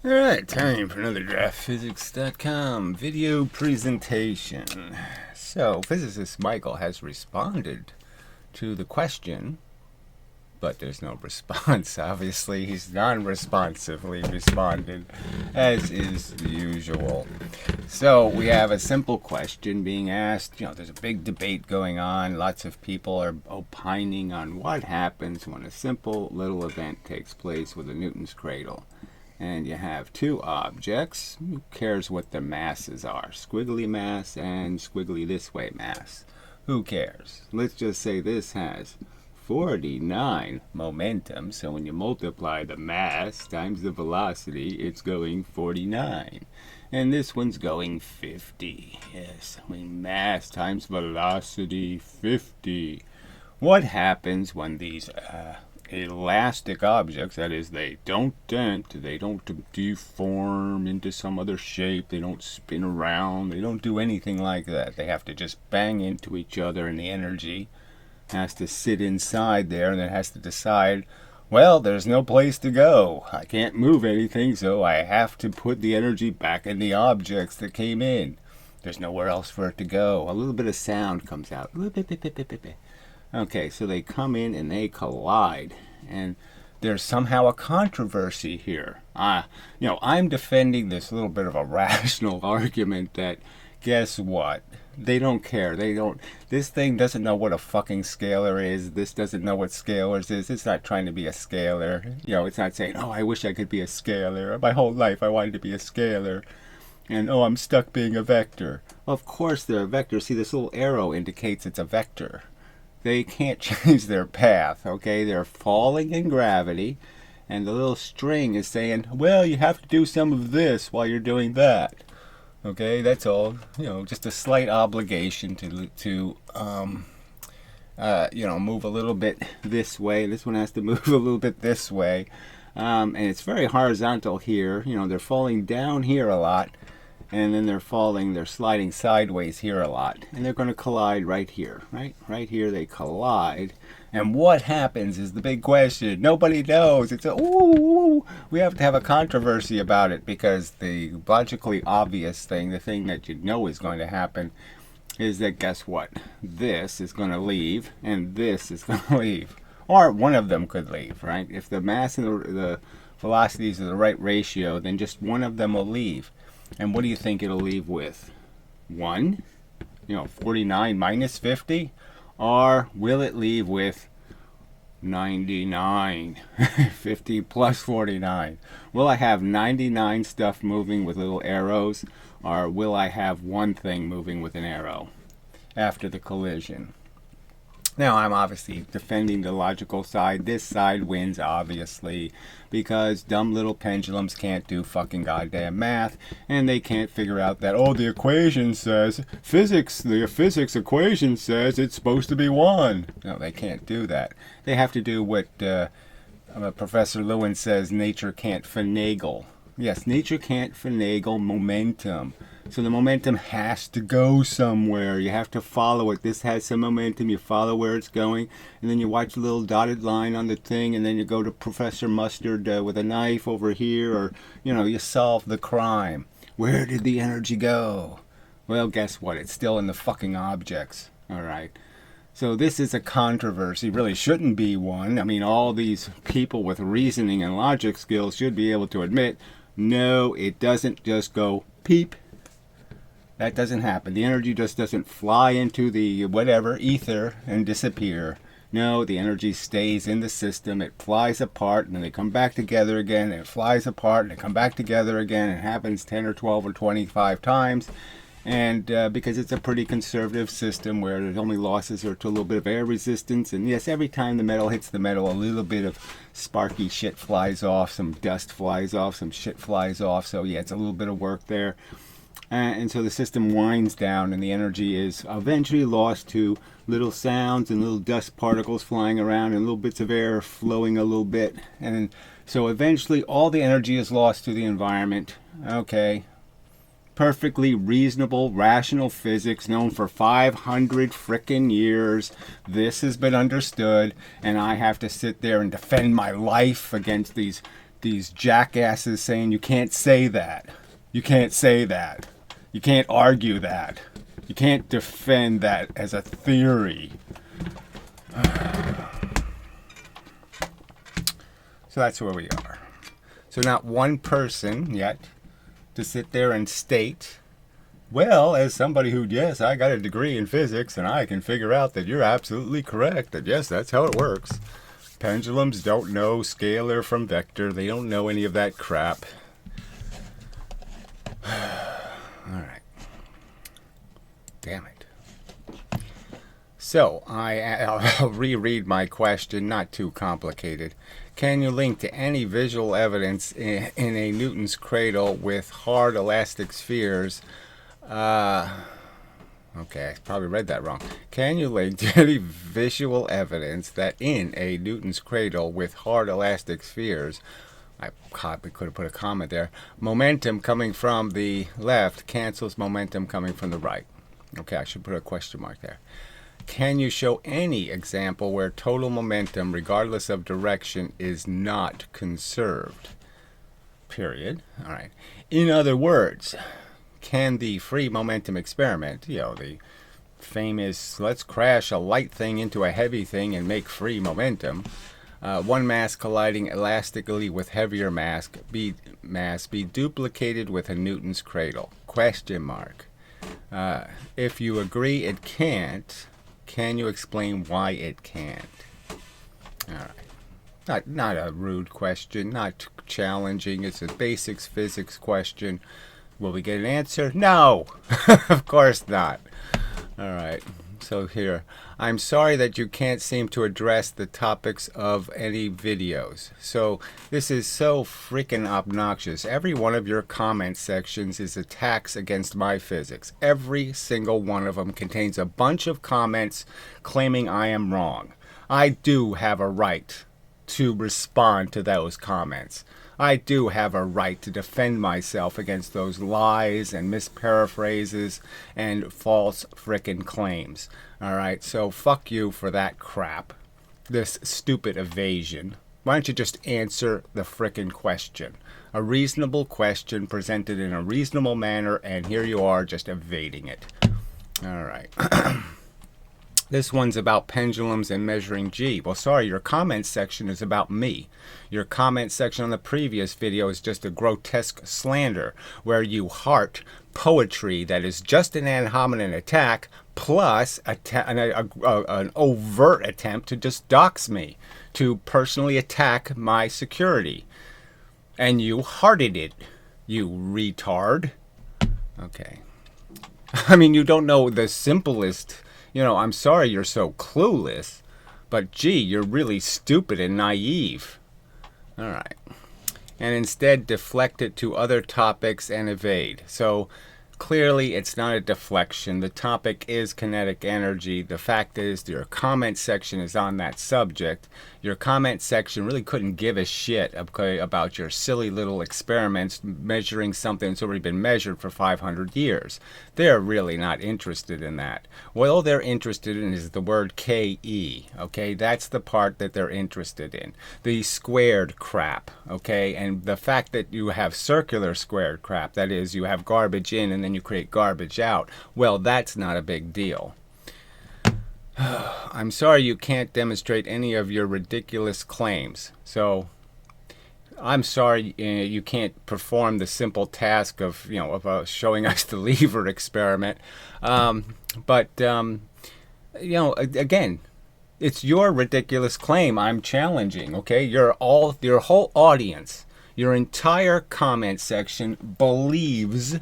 Alright, time for another DraftPhysics.com video presentation. So, physicist Michael has responded to the question, but there's no response. Obviously, he's non-responsively responded, as is the usual. So, we have a simple question being asked. There's a big debate going on. Lots of people are opining on what happens when a simple little event takes place with a Newton's cradle. And you have two objects. Who cares what the masses are? Squiggly mass and squiggly this way mass. Who cares? Let's just say this has 49 momentum. So when you multiply the mass times the velocity, it's going 49. And this one's going 50. Yes, mass times velocity, 50. What happens when these elastic objects, that is, they don't dent, they don't deform into some other shape, they don't spin around, they don't do anything like that. They have to just bang into each other, and the energy has to sit inside there, and it has to decide, well, there's no place to go. I can't move anything, so I have to put the energy back in the objects that came in. There's nowhere else for it to go. A little bit of sound comes out. Okay, so they come in and they collide, and there's somehow a controversy here. I'm defending this little bit of a rational argument that, guess what? They don't care. This thing doesn't know what a fucking scalar is. This doesn't know what scalars is. It's not trying to be a scalar. It's not saying, oh, I wish I could be a scalar. My whole life I wanted to be a scalar. And, oh, I'm stuck being a vector. Well, of course they're a vector. See, this little arrow indicates it's a vector. They can't change their path, okay? They're falling in gravity, and the little string is saying, well, you have to do some of this while you're doing that. Okay, that's all. Just a slight obligation to move a little bit this way. This one has to move a little bit this way. And it's very horizontal here. They're falling down here a lot. And then they're sliding sideways here a lot. And they're going to collide right here, right? Right here they collide. And what happens is the big question. Nobody knows. It's we have to have a controversy about it, because the logically obvious thing, the thing that you know is going to happen, is that, guess what? This is going to leave, and this is going to leave. Or one of them could leave, right? If the mass and the velocities are the right ratio, then just one of them will leave. And what do you think it'll leave with? 1? 49 minus 50? Or will it leave with 99? 50 plus 49. Will I have 99 stuff moving with little arrows? Or will I have one thing moving with an arrow after the collision? Now, I'm obviously defending the logical side. This side wins, obviously, because dumb little pendulums can't do fucking goddamn math, and they can't figure out that, the equation says, the physics equation says it's supposed to be 1. No, they can't do that. They have to do what Professor Lewin says, nature can't finagle. Yes, nature can't finagle momentum. So the momentum has to go somewhere. You have to follow it. This has some momentum. You follow where it's going. And then you watch a little dotted line on the thing. And then you go to Professor Mustard with a knife over here. Or, you solve the crime. Where did the energy go? Well, guess what? It's still in the fucking objects. All right. So this is a controversy. Really shouldn't be one. I mean, all these people with reasoning and logic skills should be able to admit, no, it doesn't just go peep. That doesn't happen. The energy just doesn't fly into the ether and disappear. No, the energy stays in the system. It flies apart, and then they come back together again, and it flies apart, and they come back together again. It happens 10 or 12 or 25 times. And because it's a pretty conservative system where the only losses are to a little bit of air resistance. And yes, every time the metal hits the metal, a little bit of sparky shit flies off, some dust flies off, some shit flies off. So yeah, it's a little bit of work there. And so the system winds down, and the energy is eventually lost to little sounds and little dust particles flying around and little bits of air flowing a little bit. And so eventually all the energy is lost to the environment. Okay. Perfectly reasonable, rational physics known for 500 frickin' years. This has been understood, and I have to sit there and defend my life against these these jackasses saying you can't say that. You can't say that. You can't argue that. You can't defend that as a theory. So that's where we are. So not one person yet to sit there and state, well, as somebody who, yes, I got a degree in physics and I can figure out that you're absolutely correct, that yes, that's how it works. Pendulums don't know scalar from vector. They don't know any of that crap. All right. Damn it. So, I'll reread my question, not too complicated. Can you link to any visual evidence in a Newton's cradle with hard elastic spheres? Okay, I probably read that wrong. Can you link to any visual evidence that in a Newton's cradle with hard elastic spheres, I probably could have put a comment there, momentum coming from the left cancels momentum coming from the right? Okay, I should put a question mark there. Can you show any example where total momentum, regardless of direction, is not conserved? Period. All right. In other words, can the free momentum experiment, the famous let's crash a light thing into a heavy thing and make free momentum, one mass colliding elastically with heavier mass be duplicated with a Newton's cradle? Question mark. If you agree it can't, can you explain why it can't? All right. Not a rude question, not challenging. It's a basics physics question. Will we get an answer? No! Of course not. All right. So here, I'm sorry that you can't seem to address the topics of any videos. So this is so freaking obnoxious. Every one of your comment sections is attacks against my physics. Every single one of them contains a bunch of comments claiming I am wrong. I do have a right to respond to those comments. I do have a right to defend myself against those lies and misparaphrases and false frickin' claims. Alright, so fuck you for that crap. This stupid evasion. Why don't you just answer the frickin' question? A reasonable question presented in a reasonable manner, and here you are just evading it. Alright. This one's about pendulums and measuring G. Well, sorry, your comment section is about me. Your comment section on the previous video is just a grotesque slander where you heart poetry that is just an ad hominem attack plus an overt attempt to just dox me, to personally attack my security. And you hearted it, you retard. Okay. I mean, you don't know the simplest... I'm sorry you're so clueless, but gee, you're really stupid and naive. All right. And instead deflect it to other topics and evade. So clearly it's not a deflection. The topic is kinetic energy. The fact is your comment section is on that subject. Your comment section really couldn't give a shit about your silly little experiments measuring something that's already been measured for 500 years. They're really not interested in that. What all they're interested in is the word KE, okay? That's the part that they're interested in. The squared crap, okay? And the fact that you have circular squared crap, that is, you have garbage in and then you create garbage out, well, that's not a big deal. I'm sorry you can't demonstrate any of your ridiculous claims. So, I'm sorry you can't perform the simple task of, showing us the lever experiment. But again, it's your ridiculous claim I'm challenging, okay? Your whole audience, your entire comment section believes,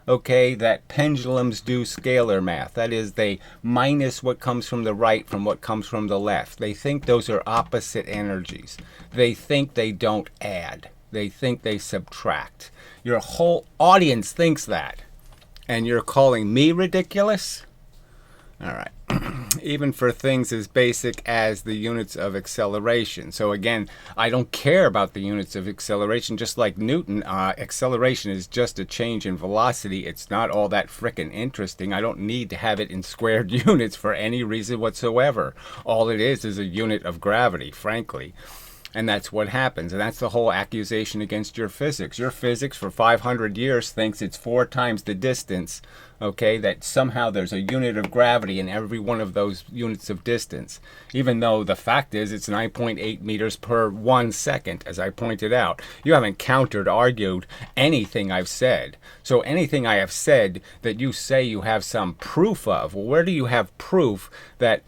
okay, that pendulums do scalar math. That is, they minus what comes from the right from what comes from the left. They think those are opposite energies. They think they don't add. They think they subtract. Your whole audience thinks that. And you're calling me ridiculous? All right. Even for things as basic as the units of acceleration. So again, I don't care about the units of acceleration. Just like Newton, acceleration is just a change in velocity. It's not all that frickin' interesting. I don't need to have it in squared units for any reason whatsoever. All it is a unit of gravity, frankly. And that's what happens. And that's the whole accusation against your physics. Your physics for 500 years thinks it's 4 times the distance, okay, that somehow there's a unit of gravity in every one of those units of distance. Even though the fact is it's 9.8 meters per 1 second, as I pointed out. You haven't countered, argued anything I've said. So anything I have said that you say you have some proof of, well, where do you have proof that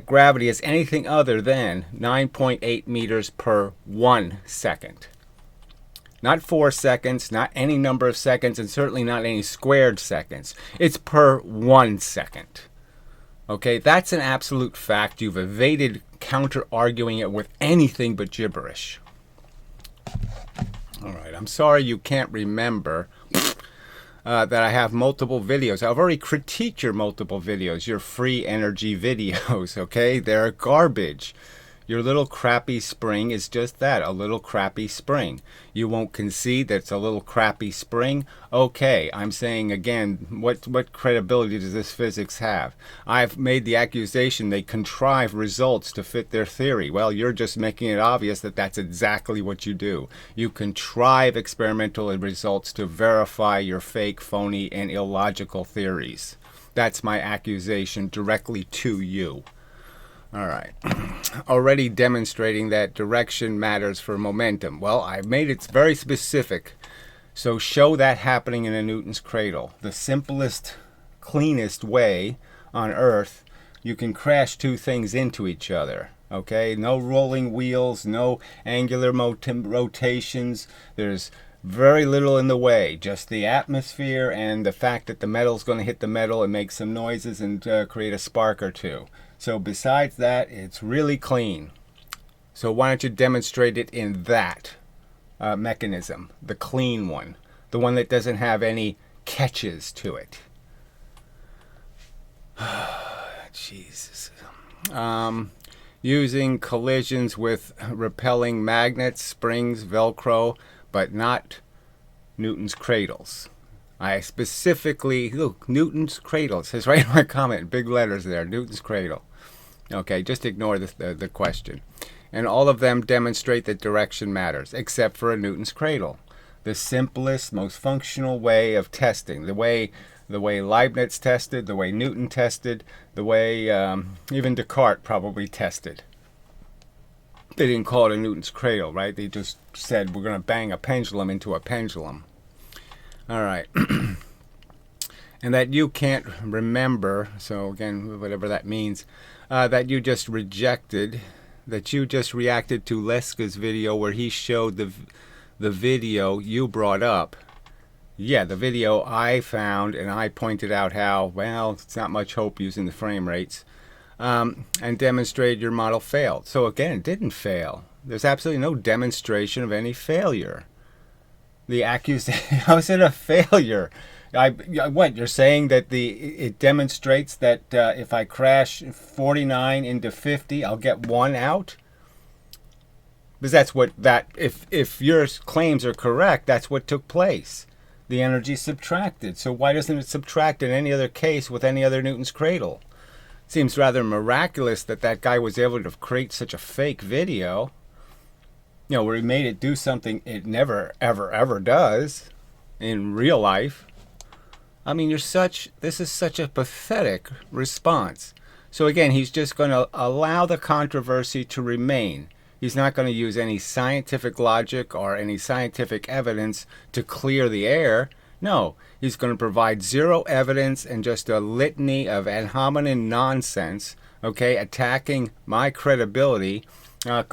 gravity is anything other than 9.8 meters per 1 second? Not 4 seconds, not any number of seconds, and certainly not any squared seconds. It's per 1 second. Okay, that's an absolute fact. You've evaded counter-arguing it with anything but gibberish. All right, I'm sorry you can't remember that I have multiple videos. I've already critiqued your multiple videos, your free energy videos, okay? They're garbage. Your little crappy spring is just that, a little crappy spring. You won't concede that it's a little crappy spring? Okay, I'm saying again, what credibility does this physics have? I've made the accusation they contrive results to fit their theory. Well, you're just making it obvious that that's exactly what you do. You contrive experimental results to verify your fake, phony, and illogical theories. That's my accusation directly to you. All right. Already demonstrating that direction matters for momentum. Well, I've made it very specific. So show that happening in a Newton's cradle. The simplest, cleanest way on Earth, you can crash two things into each other. Okay? No rolling wheels, no angular rotations. There's very little in the way. Just the atmosphere and the fact that the metal's going to hit the metal and make some noises and create a spark or two. So besides that, it's really clean. So why don't you demonstrate it in that mechanism, the clean one, the one that doesn't have any catches to it. Jesus. Using collisions with repelling magnets, springs, Velcro, but not Newton's cradles. I specifically, look, Newton's cradle. It says right in my comment, big letters there, Newton's cradle. Okay, just ignore the question. And all of them demonstrate that direction matters, except for a Newton's cradle. The simplest, most functional way of testing. The way Leibniz tested, the way Newton tested, the way even Descartes probably tested. They didn't call it a Newton's cradle, right? They just said, we're going to bang a pendulum into a pendulum. All right. And that you can't remember, so again, whatever that means, that you just rejected, that you just reacted to Leska's video where he showed the video you brought up. Yeah, the video I found, and I pointed out how, well, it's not much hope using the frame rates, and demonstrated your model failed. So again, it didn't fail. There's absolutely no demonstration of any failure. The accusation, how is it a failure? What, you're saying that it demonstrates that if I crash 49 into 50, I'll get 1 out? Because that's what if your claims are correct, that's what took place. The energy subtracted. So why doesn't it subtract in any other case with any other Newton's cradle? It seems rather miraculous that guy was able to create such a fake video. You know, where he made it do something it never, ever, ever does in real life. I mean, this is such a pathetic response. So again, he's just going to allow the controversy to remain. He's not going to use any scientific logic or any scientific evidence to clear the air. No, he's going to provide zero evidence and just a litany of ad hominem nonsense, okay, attacking my credibility.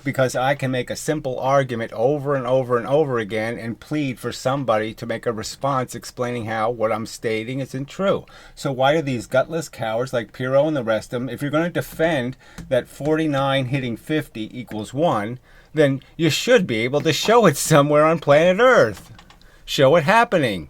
Because I can make a simple argument over and over and over again and plead for somebody to make a response explaining how what I'm stating isn't true. So why do these gutless cowards like Pirro and the rest of them, if you're going to defend that 49 hitting 50 equals 1, then you should be able to show it somewhere on planet Earth. Show it happening.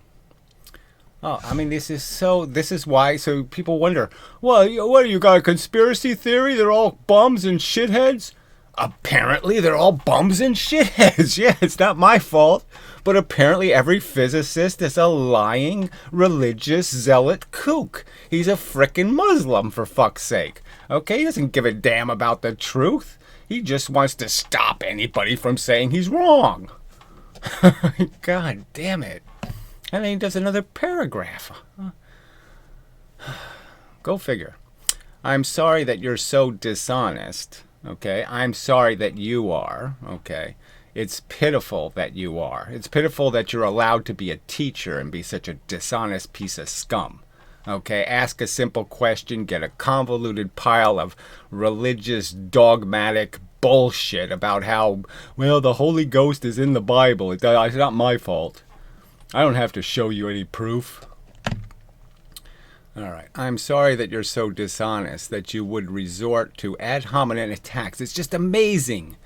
Oh, I mean, this is why, so people wonder, well, what, you got a conspiracy theory? They're all bums and shitheads? Apparently, they're all bums and shitheads. Yeah, it's not my fault. But apparently, every physicist is a lying, religious, zealot kook. He's a frickin' Muslim, for fuck's sake. Okay, he doesn't give a damn about the truth. He just wants to stop anybody from saying he's wrong. God damn it. And then he does another paragraph. Go figure. I'm sorry that you're so dishonest. Okay? I'm sorry that you are. Okay? It's pitiful that you are. It's pitiful that you're allowed to be a teacher and be such a dishonest piece of scum. Okay, ask a simple question, get a convoluted pile of religious dogmatic bullshit about how, well, the Holy Ghost is in the Bible. It's not my fault. I don't have to show you any proof. All right. I'm sorry that you're so dishonest that you would resort to ad hominem attacks. It's just amazing.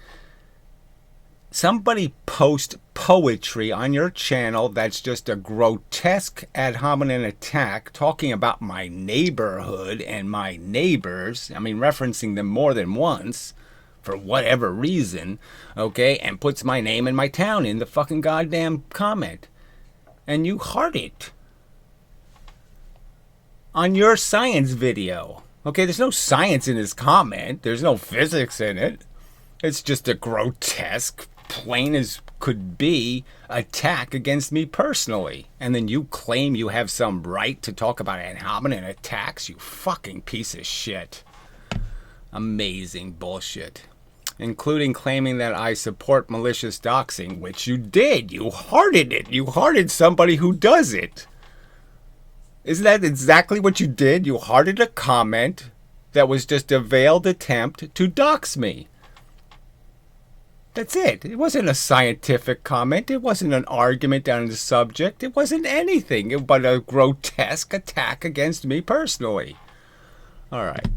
Somebody post poetry on your channel that's just a grotesque ad hominem attack talking about my neighborhood and my neighbors. I mean, referencing them more than once for whatever reason, okay, and puts my name and my town in the fucking goddamn comment. And you heart it on your science video. Okay, there's no science in his comment. There's no physics in it. It's just a grotesque, plain as could be, attack against me personally. And then you claim you have some right to talk about ad hominem attacks, you fucking piece of shit. Amazing bullshit. Including claiming that I support malicious doxing, which you did. You hearted it. You hearted somebody who does it. Isn't that exactly what you did? You hearted a comment that was just a veiled attempt to dox me. That's it. It wasn't a scientific comment. It wasn't an argument on the subject. It wasn't anything but a grotesque attack against me personally. All right.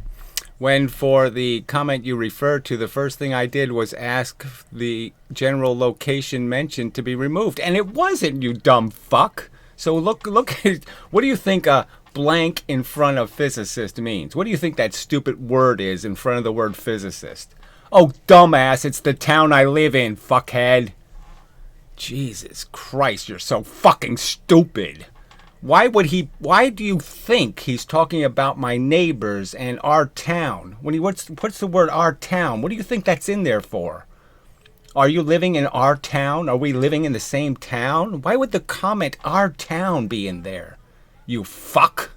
When for the comment you referred to, the first thing I did was ask the general location mentioned to be removed. And it wasn't, you dumb fuck. So look at, what do you think a blank in front of physicist means? What do you think that stupid word is in front of the word physicist? Oh, dumbass, it's the town I live in, fuckhead. Jesus Christ, you're so fucking stupid. Why do you think he's talking about my neighbors and our town? What's the word our town? What do you think that's in there for? Are you living in our town? Are we living in the same town? Why would the comment our town be in there? You fuck.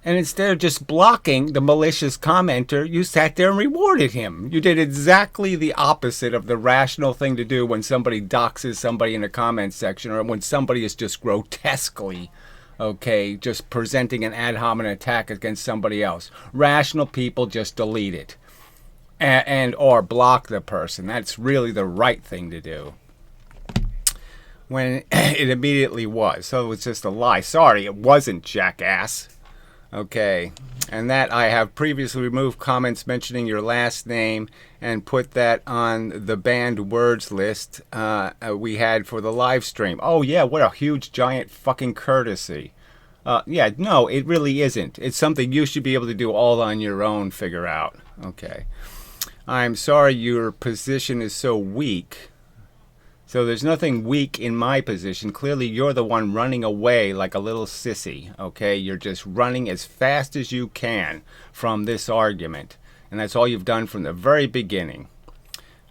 And instead of just blocking the malicious commenter, you sat there and rewarded him. You did exactly the opposite of the rational thing to do when somebody doxes somebody in a comment section, or when somebody is just grotesquely, okay, just presenting an ad hominem attack against somebody else. Rational people just delete it and or block the person. That's really the right thing to do. When it immediately was. So it was just a lie. Sorry, it wasn't, jackass. Okay, and that I have previously removed comments mentioning your last name and put that on the banned words list we had for the live stream. Oh yeah, what a huge giant fucking courtesy. Yeah, no, it really isn't. It's something you should be able to do all on your own, figure out. Okay. I'm sorry your position is so weak. So there's nothing weak in my position. Clearly, you're the one running away like a little sissy, okay? You're just running as fast as you can from this argument. And that's all you've done from the very beginning.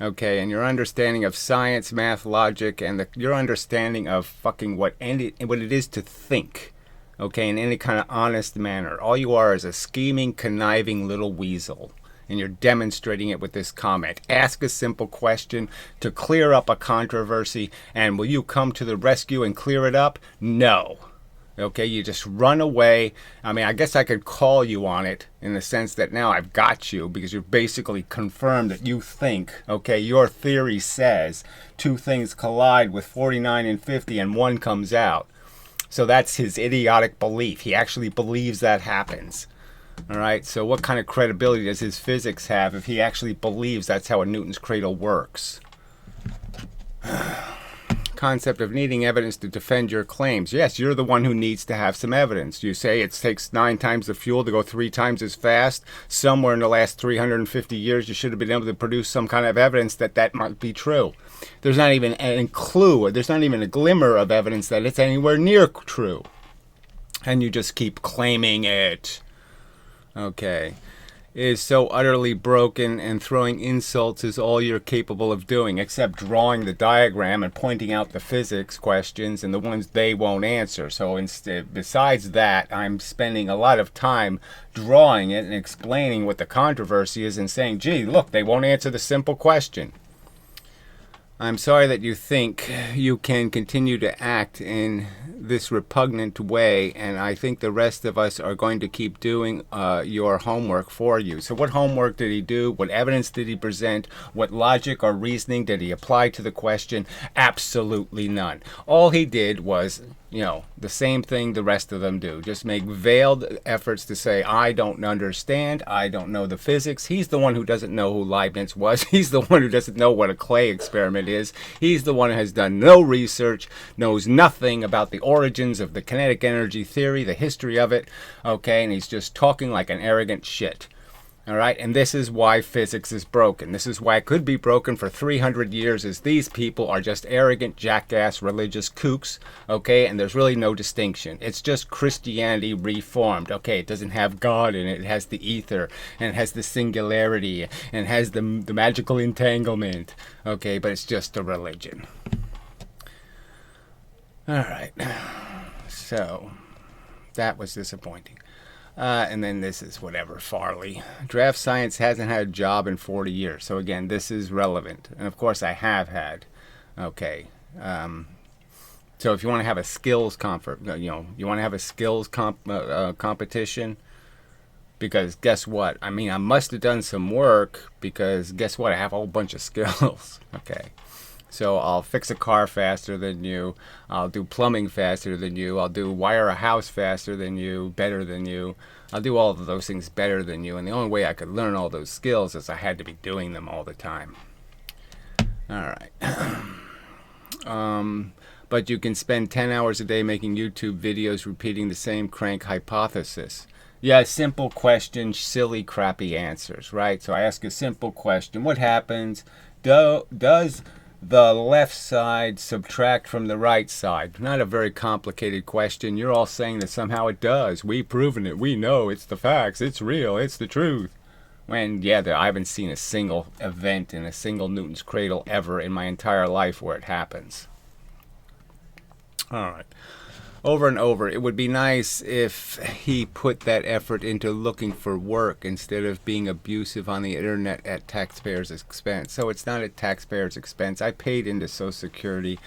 Okay, and your understanding of science, math, logic, and your understanding of fucking what it is to think, okay, in any kind of honest manner. All you are is a scheming, conniving little weasel. And you're demonstrating it with this comment. Ask a simple question to clear up a controversy, and will you come to the rescue and clear it up? No. Okay, you just run away. I mean, I guess I could call you on it in the sense that now I've got you, because you've basically confirmed that you think, okay, your theory says two things collide with 49 and 50 and one comes out. So that's his idiotic belief. He actually believes that happens. All right, so what kind of credibility does his physics have if he actually believes that's how a Newton's cradle works? Concept of needing evidence to defend your claims. Yes, you're the one who needs to have some evidence. You say it takes 9 times the fuel to go 3 times as fast. Somewhere in the last 350 years, you should have been able to produce some kind of evidence that that might be true. There's not even a clue, there's not even a glimmer of evidence that it's anywhere near true. And you just keep claiming it. Okay. is so utterly broken, and throwing insults is all you're capable of doing, except drawing the diagram and pointing out the physics questions and the ones they won't answer. So instead, besides that, I'm spending a lot of time drawing it and explaining what the controversy is and saying, gee, look, they won't answer the simple question. I'm sorry that you think you can continue to act in this repugnant way, and I think the rest of us are going to keep doing your homework for you. So what homework did he do? What evidence did he present? What logic or reasoning did he apply to the question? Absolutely none. All he did was, the same thing the rest of them do. Just make veiled efforts to say, I don't understand, I don't know the physics. He's the one who doesn't know who Leibniz was. He's the one who doesn't know what a clay experiment is. He's the one who has done no research, knows nothing about the origins of the kinetic energy theory, the history of it, okay, and he's just talking like an arrogant shit. All right, and this is why physics is broken. This is why it could be broken for 300 years, is these people are just arrogant, jackass, religious kooks, okay, and there's really no distinction. It's just Christianity reformed, okay? It doesn't have God in it. It has the ether, and it has the singularity, and it has the magical entanglement, okay, but it's just a religion. All right, so that was disappointing. And then this is whatever, Farley. DraftScience hasn't had a job in 40 years. So again, this is relevant. And of course I have had. Okay. So if you want to have a skills you want to have a skills competition, because guess what? I mean, I must have done some work, because guess what? I have a whole bunch of skills. Okay. So I'll fix a car faster than you. I'll do plumbing faster than you. I'll wire a house faster than you, better than you. I'll do all of those things better than you. And the only way I could learn all those skills is I had to be doing them all the time. All right. But you can spend 10 hours a day making YouTube videos repeating the same crank hypothesis. Yeah, simple question, silly, crappy answers, right? So I ask a simple question. What happens? Does the left side subtract from the right side? Not a very complicated question. You're all saying that somehow it does. We've proven it. We know it's the facts. It's real. It's the truth. When, yeah, I haven't seen a single event in a single Newton's cradle ever in my entire life where it happens. All right. Over and over, it would be nice if he put that effort into looking for work instead of being abusive on the internet at taxpayers' expense. So it's not at taxpayers' expense. I paid into Social Security.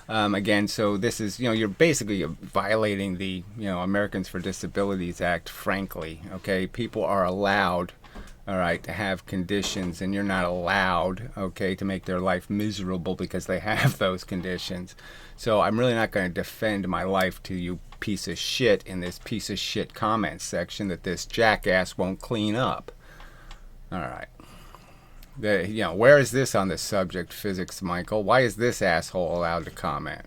Again, so this is, you're basically violating the, Americans for Disabilities Act, frankly. Okay, people are allowed, all right, to have conditions, and you're not allowed, okay, to make their life miserable because they have those conditions. So I'm really not going to defend my life to you piece of shit in this piece of shit comments section that this jackass won't clean up. All right. Where is this on the subject, PhysicistMichael? Why is this asshole allowed to comment?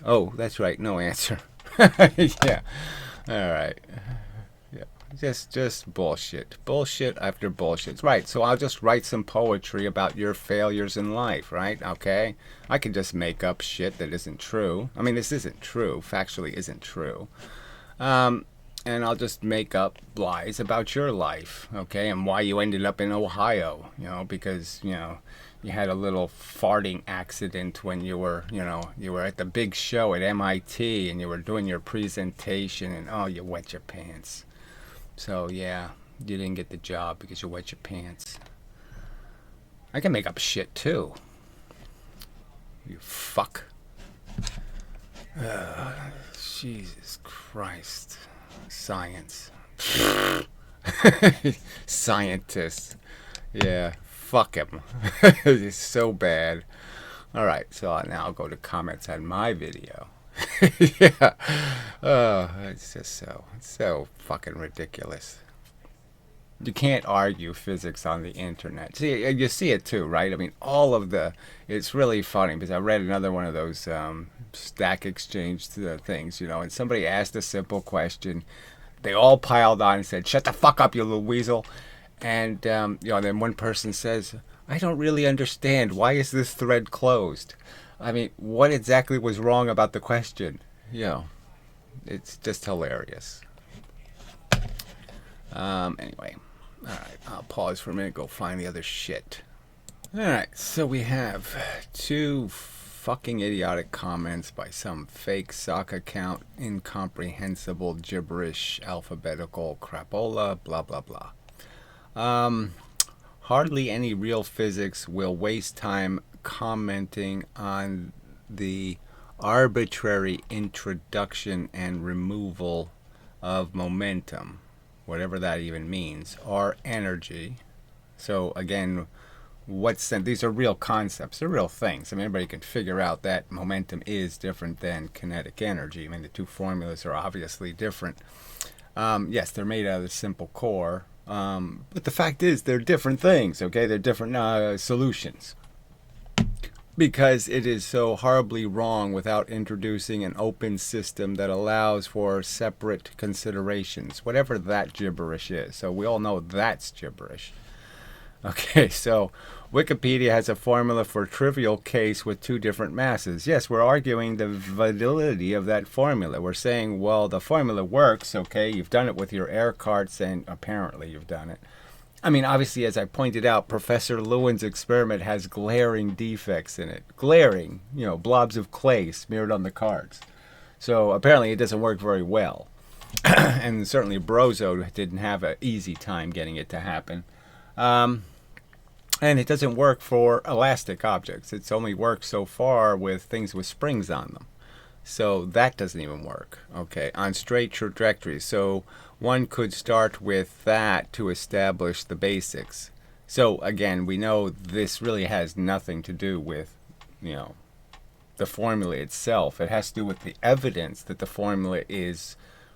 Oh, that's right. No answer. Yeah. All right. Just bullshit. Bullshit after bullshit. Right, so I'll just write some poetry about your failures in life, right? Okay? I can just make up shit that isn't true. I mean, this isn't true. Factually isn't true. And I'll just make up lies about your life, okay? And why you ended up in Ohio, because, you had a little farting accident when you were at the big show at MIT and you were doing your presentation and, oh, you wet your pants. So, yeah, you didn't get the job because you wet your pants. I can make up shit, too. You fuck. Jesus Christ. Science. Scientists. Yeah, fuck him. It's so bad. Alright, so now I'll go to comments on my video. Yeah. Oh, it's just so fucking ridiculous. You can't argue physics on the internet. See, you see it too, right? I mean, it's really funny because I read another one of those stack exchange things, and somebody asked a simple question. They all piled on and said, "Shut the fuck up, you little weasel." And, then one person says, "I don't really understand. Why is this thread closed?" I mean, what exactly was wrong about the question? It's just hilarious. Anyway, all right, I'll pause for a minute, go find the other shit. All right, so we have two fucking idiotic comments by some fake sock account, incomprehensible gibberish, alphabetical crapola, blah blah blah. Hardly any real physics will waste time commenting on the arbitrary introduction and removal of momentum, whatever that even means, or energy. So again, these are real concepts, they're real things. I mean, everybody can figure out that momentum is different than kinetic energy. I mean, the two formulas are obviously different. Yes, they're made out of the simple core, but the fact is they're different things, okay? They're different solutions. Because it is so horribly wrong without introducing an open system that allows for separate considerations, whatever that gibberish is. So we all know that's gibberish. Okay, so Wikipedia has a formula for a trivial case with two different masses. Yes, we're arguing the validity of that formula. We're saying, well, the formula works, okay? You've done it with your air carts, and apparently you've done it. I mean, obviously, as I pointed out, Professor Lewin's experiment has glaring defects in it. Glaring, blobs of clay smeared on the cards. So apparently it doesn't work very well. And certainly Brozo didn't have an easy time getting it to happen. And it doesn't work for elastic objects. It's only worked so far with things with springs on them. So that doesn't even work, okay, on straight trajectories. So one could start with that to establish the basics. So again, we know this really has nothing to do with, the formula itself. It has to do with the evidence that the formula is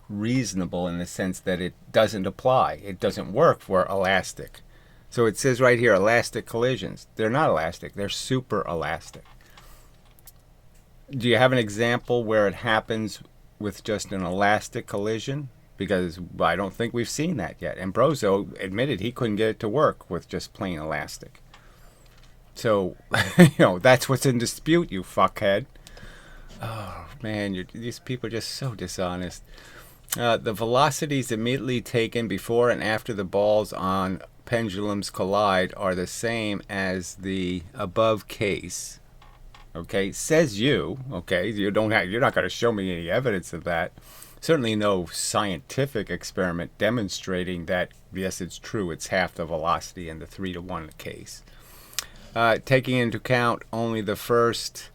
reasonable in the sense that it doesn't apply. It doesn't work for elastic. So it says right here, elastic collisions. They're not elastic. They're super elastic. Do you have an example where it happens with just an elastic collision? Because I don't think we've seen that yet. And Brozo admitted he couldn't get it to work with just plain elastic. So, that's what's in dispute, you fuckhead. Oh, man, these people are just so dishonest. The velocities immediately taken before and after the balls on pendulums collide are the same as the above case. Okay, says you. Okay, you're not going to show me any evidence of that. Certainly no scientific experiment demonstrating that, yes, it's true, it's half the velocity in the 3-to-1 case. Taking into account only the first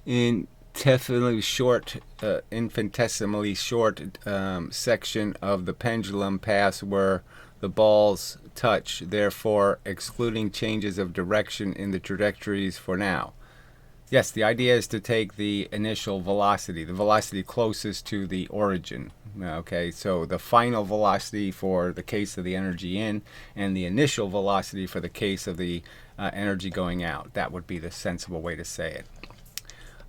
infinitesimally short section of the pendulum pass where the balls touch, therefore excluding changes of direction in the trajectories for now. Yes, the idea is to take the initial velocity, the velocity closest to the origin. Okay, so the final velocity for the case of the energy in, and the initial velocity for the case of the energy going out. That would be the sensible way to say it.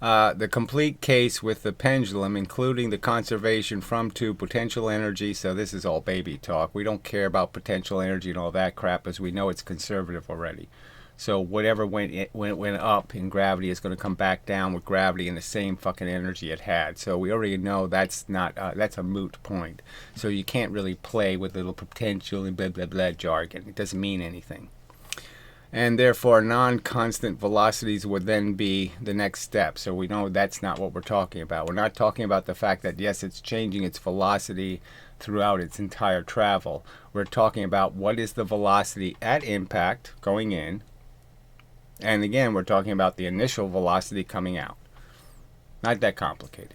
The complete case with the pendulum, including the conservation from to potential energy. So this is all baby talk. We don't care about potential energy and all that crap, as we know it's conservative already. So whatever went up in gravity is going to come back down with gravity in the same fucking energy it had. So we already know that's a moot point. So you can't really play with little potential and blah blah blah jargon. It doesn't mean anything. And therefore non-constant velocities would then be the next step. So we know that's not what we're talking about. We're not talking about the fact that, yes, it's changing its velocity throughout its entire travel. We're talking about what is the velocity at impact going in. And again, we're talking about the initial velocity coming out. Not that complicated.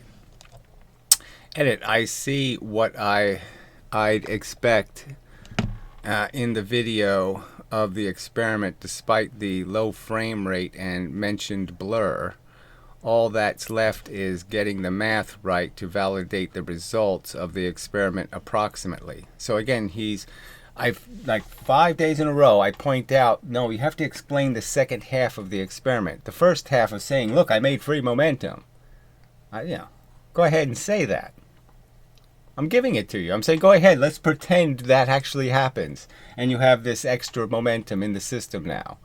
Edit. I see what I'd expect in the video of the experiment, despite the low frame rate and mentioned blur. All that's left is getting the math right to validate the results of the experiment approximately. So again, I've like 5 days in a row, I point out, no, you have to explain the second half of the experiment. The first half of saying, look, I made free momentum. Go ahead and say that. I'm giving it to you. I'm saying, go ahead, let's pretend that actually happens. And you have this extra momentum in the system now.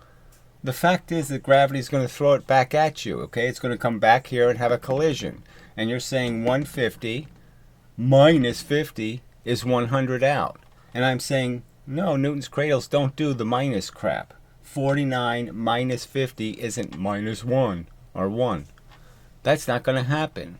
The fact is that gravity is going to throw it back at you, okay? It's going to come back here and have a collision. And you're saying 150 minus 50 is 100 out. And I'm saying, no, Newton's cradles don't do the minus crap. 49 minus 50 isn't minus 1 or 1. That's not going to happen.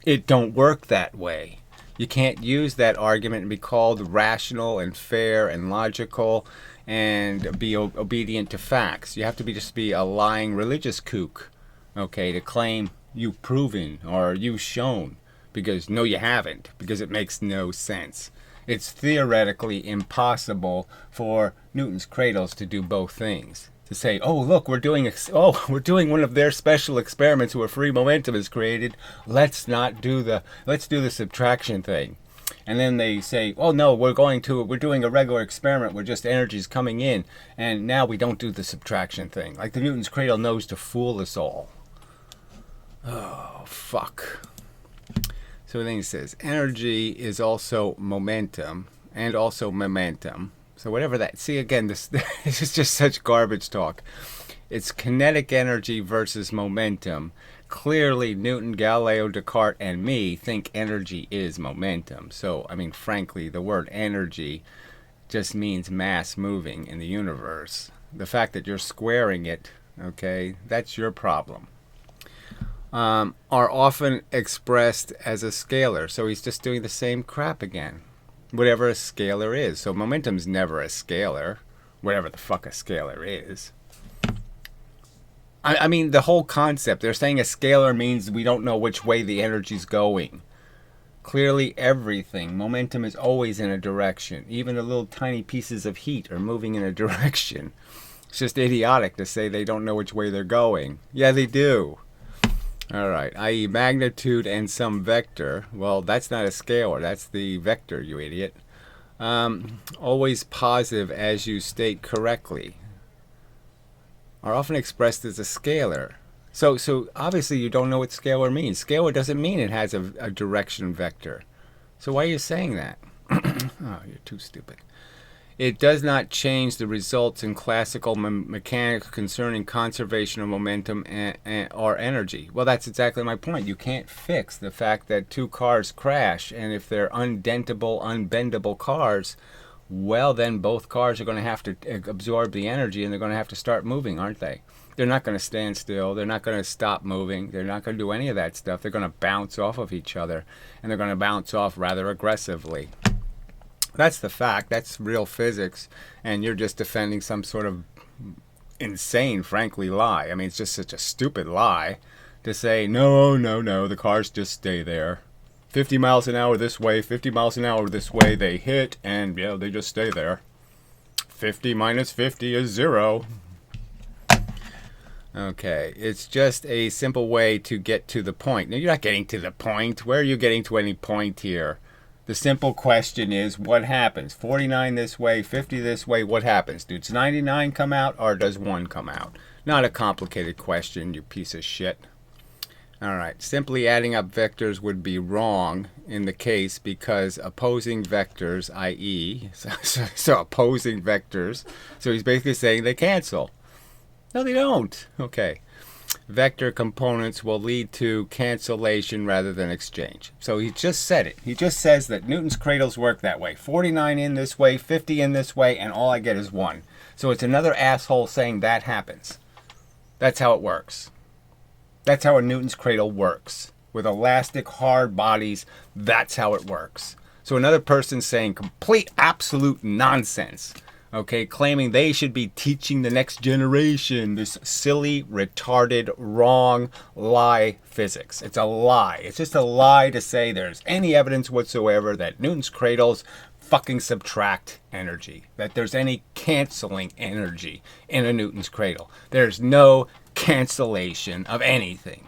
It don't work that way. You can't use that argument and be called rational and fair and logical and be obedient to facts. You have to just be a lying religious kook, okay, to claim you've proven or you've shown, because no, you haven't, because it makes no sense. It's theoretically impossible for Newton's cradles to do both things. To say, oh look, we're doing one of their special experiments where free momentum is created. Let's do the subtraction thing. And then they say, oh no, we're doing a regular experiment where just energy's coming in, and now we don't do the subtraction thing. Like the Newton's cradle knows to fool us all. Oh, fuck. So then he says, energy is also momentum, and also momentum. So whatever that, see again, this is just such garbage talk. It's kinetic energy versus momentum. Clearly, Newton, Galileo, Descartes, and me think energy is momentum. So, I mean, frankly, the word energy just means mass moving in the universe. The fact that you're squaring it, okay, that's your problem. Are often expressed as a scalar. So he's just doing the same crap again. Whatever a scalar is. So momentum's never a scalar. Whatever the fuck a scalar is. I mean, the whole concept. They're saying a scalar means we don't know which way the energy's going. Clearly everything. Momentum is always in a direction. Even the little tiny pieces of heat are moving in a direction. It's just idiotic to say they don't know which way they're going. Yeah, they do. Alright, i.e. magnitude and some vector. Well, that's not a scalar. That's the vector, you idiot. Always positive, as you state correctly, are often expressed as a scalar. So obviously you don't know what scalar means. Scalar doesn't mean it has a direction vector. So why are you saying that? Oh, you're too stupid. It does not change the results in classical mechanics concerning conservation of momentum or energy. Well, that's exactly my point. You can't fix the fact that two cars crash, and if they're undentable, unbendable cars, well, then both cars are going to have to absorb the energy, and they're going to have to start moving, aren't they? They're not going to stand still. They're not going to stop moving. They're not going to do any of that stuff. They're going to bounce off of each other, and they're going to bounce off rather aggressively. That's the fact. That's real physics, and you're just defending some sort of insane, frankly, lie. I mean, it's just such a stupid lie to say, no, the cars just stay there. 50 miles an hour this way, 50 miles an hour this way, they hit, and yeah, they just stay there. 50 minus 50 is 0. Okay, it's just a simple way to get to the point. Now, you're not getting to the point. Where are you getting to any point here? The simple question is, what happens? 49 this way, 50 this way, what happens? Does 99 come out, or does 1 come out? Not a complicated question, you piece of shit. Alright, simply adding up vectors would be wrong in the case because opposing vectors, i.e., so opposing vectors, so he's basically saying they cancel. No, they don't. Okay. Vector components will lead to cancellation rather than exchange. So he just said it. He just says that Newton's cradles work that way. 49 in this way, 50 in this way, and all I get is 1. So it's another asshole saying that happens. That's how it works. That's how a Newton's cradle works. With elastic, hard bodies, that's how it works. So another person saying complete, absolute nonsense. Okay, claiming they should be teaching the next generation this silly, retarded, wrong, lie physics. It's a lie. It's just a lie to say there's any evidence whatsoever that Newton's cradles fucking subtract energy. That there's any canceling energy in a Newton's cradle. There's no cancellation of anything.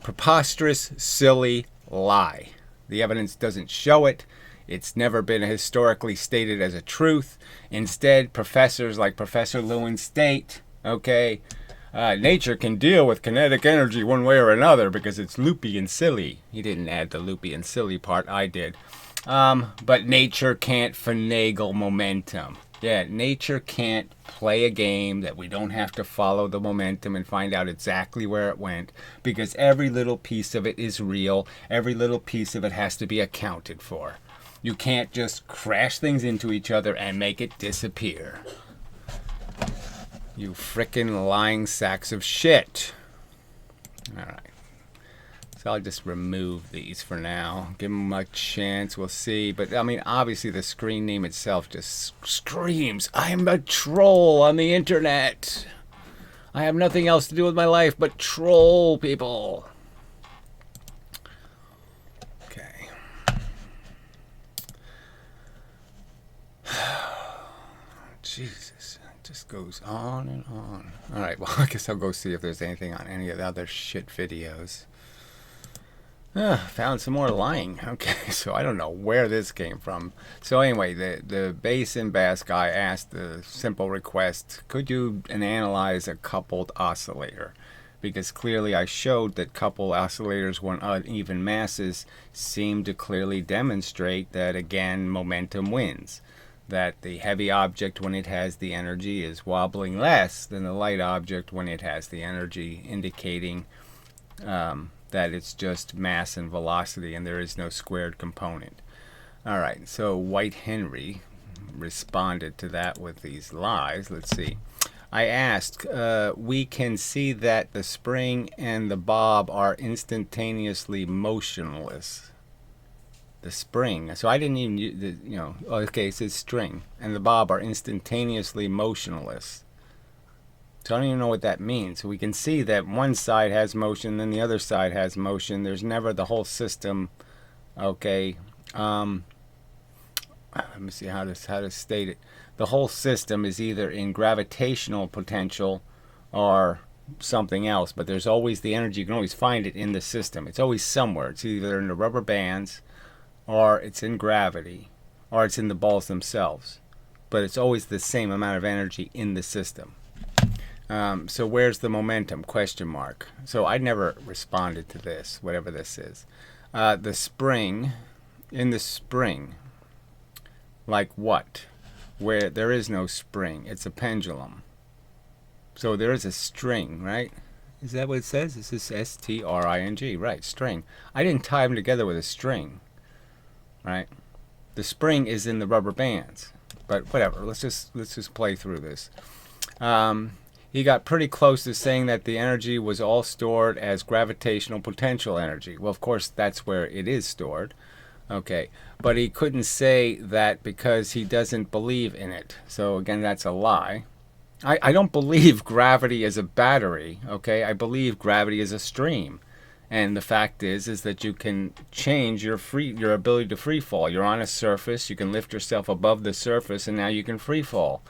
Preposterous, silly lie. The evidence doesn't show it. It's never been historically stated as a truth. Instead, professors like Professor Lewin state, okay, nature can deal with kinetic energy one way or another because it's loopy and silly. He didn't add the loopy and silly part, I did. But nature can't finagle momentum. Yeah, nature can't play a game that we don't have to follow the momentum and find out exactly where it went, because every little piece of it is real. Every little piece of it has to be accounted for. You can't just crash things into each other and make it disappear. You frickin' lying sacks of shit. Alright. So I'll just remove these for now. Give them a chance. We'll see. But, I mean, obviously the screen name itself just screams, I'm a troll on the internet. I have nothing else to do with my life but troll people. Okay. Jesus. It just goes on and on. Alright, well, I guess I'll go see if there's anything on any of the other shit videos. Found some more lying. Okay, so I don't know where this came from. So anyway, the bass and bass guy asked the simple request, could you analyze a coupled oscillator? Because clearly I showed that coupled oscillators when uneven masses seem to clearly demonstrate that, again, momentum wins. That the heavy object, when it has the energy, is wobbling less than the light object when it has the energy, indicating that it's just mass and velocity and there is no squared component. Alright, so White Henry responded to that with these lies. Let's see. I asked, we can see that the spring and the bob are instantaneously motionless. The spring, so I didn't even, okay, it says string, and the bob are instantaneously motionless. So I don't even know what that means. So we can see that one side has motion, then the other side has motion. There's never the whole system. Okay. Let me see how to state it. The whole system is either in gravitational potential or something else. But there's always the energy. You can always find it in the system. It's always somewhere. It's either in the rubber bands, or it's in gravity, or it's in the balls themselves. But it's always the same amount of energy in the system. So where's the momentum? Question mark. So I never responded to this, whatever this is. The spring, in the spring, like what? Where there is no spring. It's a pendulum. So there is a string, right? Is that what it says? This is S-T-R-I-N-G, right, string. I didn't tie them together with a string, right? The spring is in the rubber bands. But whatever, let's just play through this. He got pretty close to saying that the energy was all stored as gravitational potential energy. Well, of course, that's where it is stored. Okay, but he couldn't say that because he doesn't believe in it. So again, that's a lie. I don't believe gravity is a battery, okay? I believe gravity is a stream. And the fact is that you can change your ability to free fall. You're on a surface, you can lift yourself above the surface, and now you can free fall.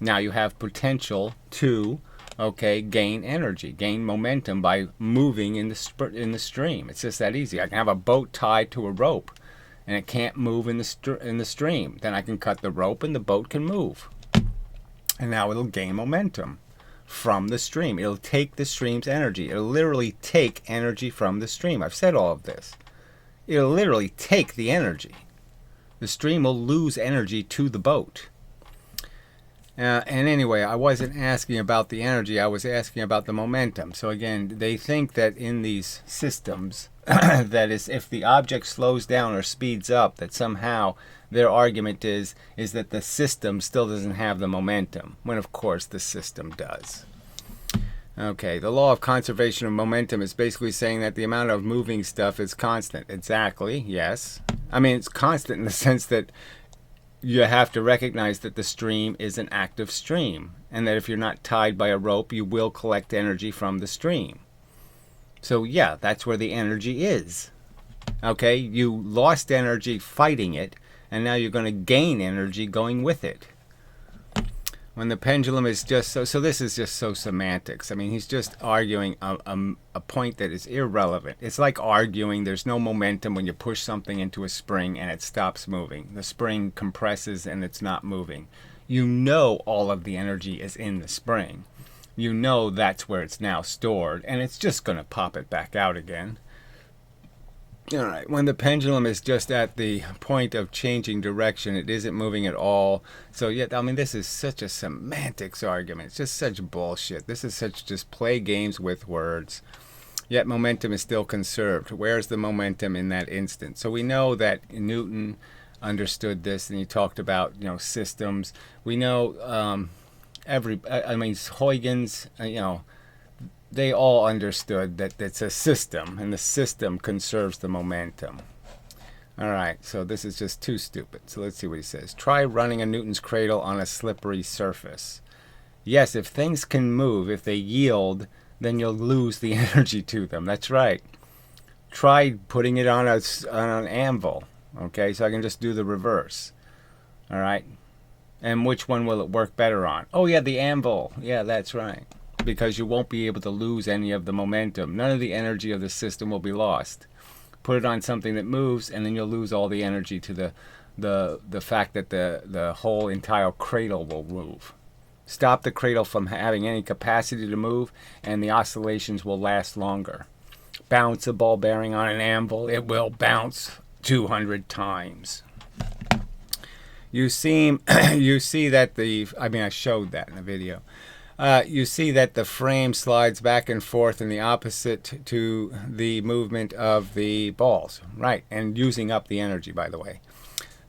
Now you have potential to, gain energy, gain momentum by moving in the stream. It's just that easy. I can have a boat tied to a rope, and it can't move in the stream. Then I can cut the rope, and the boat can move. And now it'll gain momentum from the stream. It'll take the stream's energy. It'll literally take energy from the stream. I've said all of this. It'll literally take the energy. The stream will lose energy to the boat. And anyway, I wasn't asking about the energy, I was asking about the momentum. So again, they think that in these systems, that is, if the object slows down or speeds up, that somehow their argument is that the system still doesn't have the momentum, when of course the system does. Okay, the law of conservation of momentum is basically saying that the amount of moving stuff is constant. Exactly, yes. I mean, it's constant in the sense that you have to recognize that the stream is an active stream, and that if you're not tied by a rope, you will collect energy from the stream. So yeah, that's where the energy is. Okay, you lost energy fighting it, and now you're going to gain energy going with it. When the pendulum is just so this is just so semantics. I mean, he's just arguing a point that is irrelevant. It's like arguing there's no momentum when you push something into a spring and it stops moving. The spring compresses and it's not moving. You know all of the energy is in the spring. You know that's where it's now stored, and it's just going to pop it back out again. All right, when the pendulum is just at the point of changing direction, it isn't moving at all. So yet, I mean, this is such a semantics argument. It's just such bullshit. This is such just play games with words. Yet momentum is still conserved. Where's the momentum in that instant? So we know that Newton understood this, and he talked about, you know, systems. We know I mean, Huygens, you know, they all understood that it's a system, and the system conserves the momentum. All right, so this is just too stupid. So let's see what he says. Try running a Newton's cradle on a slippery surface. Yes, if things can move, if they yield, then you'll lose the energy to them. That's right. Try putting it on an anvil. Okay, so I can just do the reverse. All right. And which one will it work better on? Oh, yeah, the anvil. Yeah, that's right. Because you won't be able to lose any of the momentum. None of the energy of the system will be lost. Put it on something that moves, and then you'll lose all the energy to the fact that the whole entire cradle will move. Stop the cradle from having any capacity to move, and the oscillations will last longer. Bounce a ball bearing on an anvil, it will bounce 200 times. You see that I showed that in the video. You see that the frame slides back and forth in the opposite to the movement of the balls. Right, and using up the energy, by the way.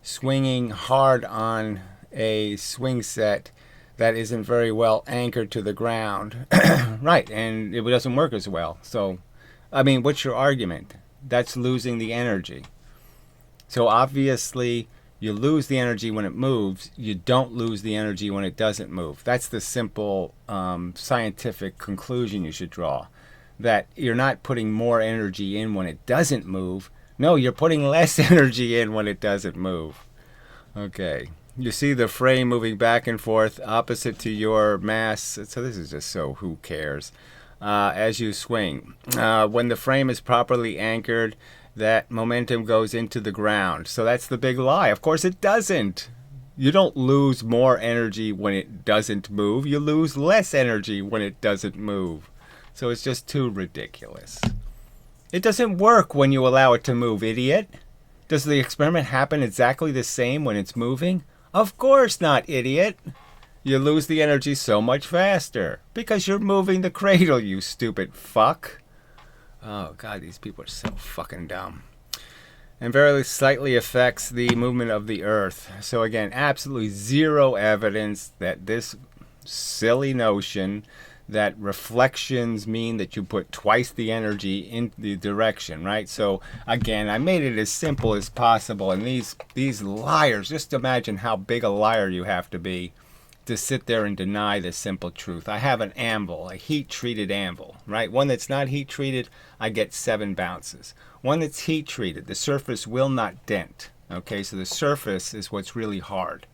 Swinging hard on a swing set that isn't very well anchored to the ground. Right, and it doesn't work as well. So, I mean, what's your argument? That's losing the energy. So obviously, you lose the energy when it moves. You don't lose the energy when it doesn't move. That's the simple scientific conclusion you should draw. That you're not putting more energy in when it doesn't move. No, you're putting less energy in when it doesn't move. Okay. You see the frame moving back and forth opposite to your mass. So this is just so who cares. As you swing. When the frame is properly anchored, that momentum goes into the ground. So that's the big lie. Of course it doesn't. You don't lose more energy when it doesn't move. You lose less energy when it doesn't move. So it's just too ridiculous. It doesn't work when you allow it to move, idiot. Does the experiment happen exactly the same when it's moving? Of course not, idiot. You lose the energy so much faster because you're moving the cradle, you stupid fuck. Oh, God, these people are so fucking dumb. And very slightly affects the movement of the Earth. So again, absolutely zero evidence that this silly notion that reflections mean that you put twice the energy in the direction, right? So again, I made it as simple as possible. And these liars, just imagine how big a liar you have to be to sit there and deny this simple truth. I have an anvil, a heat-treated anvil, right? One that's not heat-treated, I get 7 bounces. One that's heat-treated, the surface will not dent. Okay, so the surface is what's really hard.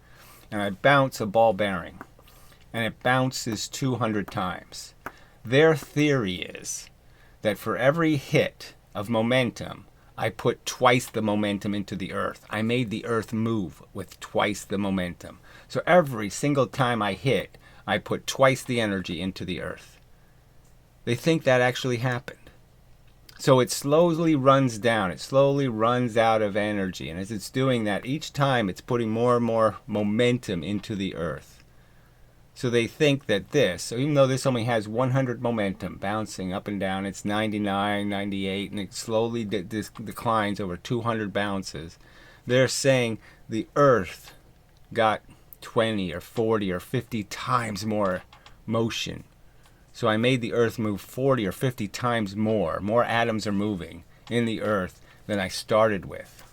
And I bounce a ball bearing, and it bounces 200 times. Their theory is that for every hit of momentum, I put twice the momentum into the Earth. I made the Earth move with twice the momentum. So every single time I hit, I put twice the energy into the Earth. They think that actually happened. So it slowly runs down. It slowly runs out of energy. And as it's doing that, each time it's putting more and more momentum into the Earth. So they think that so even though this only has 100 momentum bouncing up and down, it's 99, 98, and it slowly declines over 200 bounces. They're saying the Earth got 20 or 40 or 50 times more motion. So I made the Earth move 40 or 50 times more. More atoms are moving in the Earth than I started with.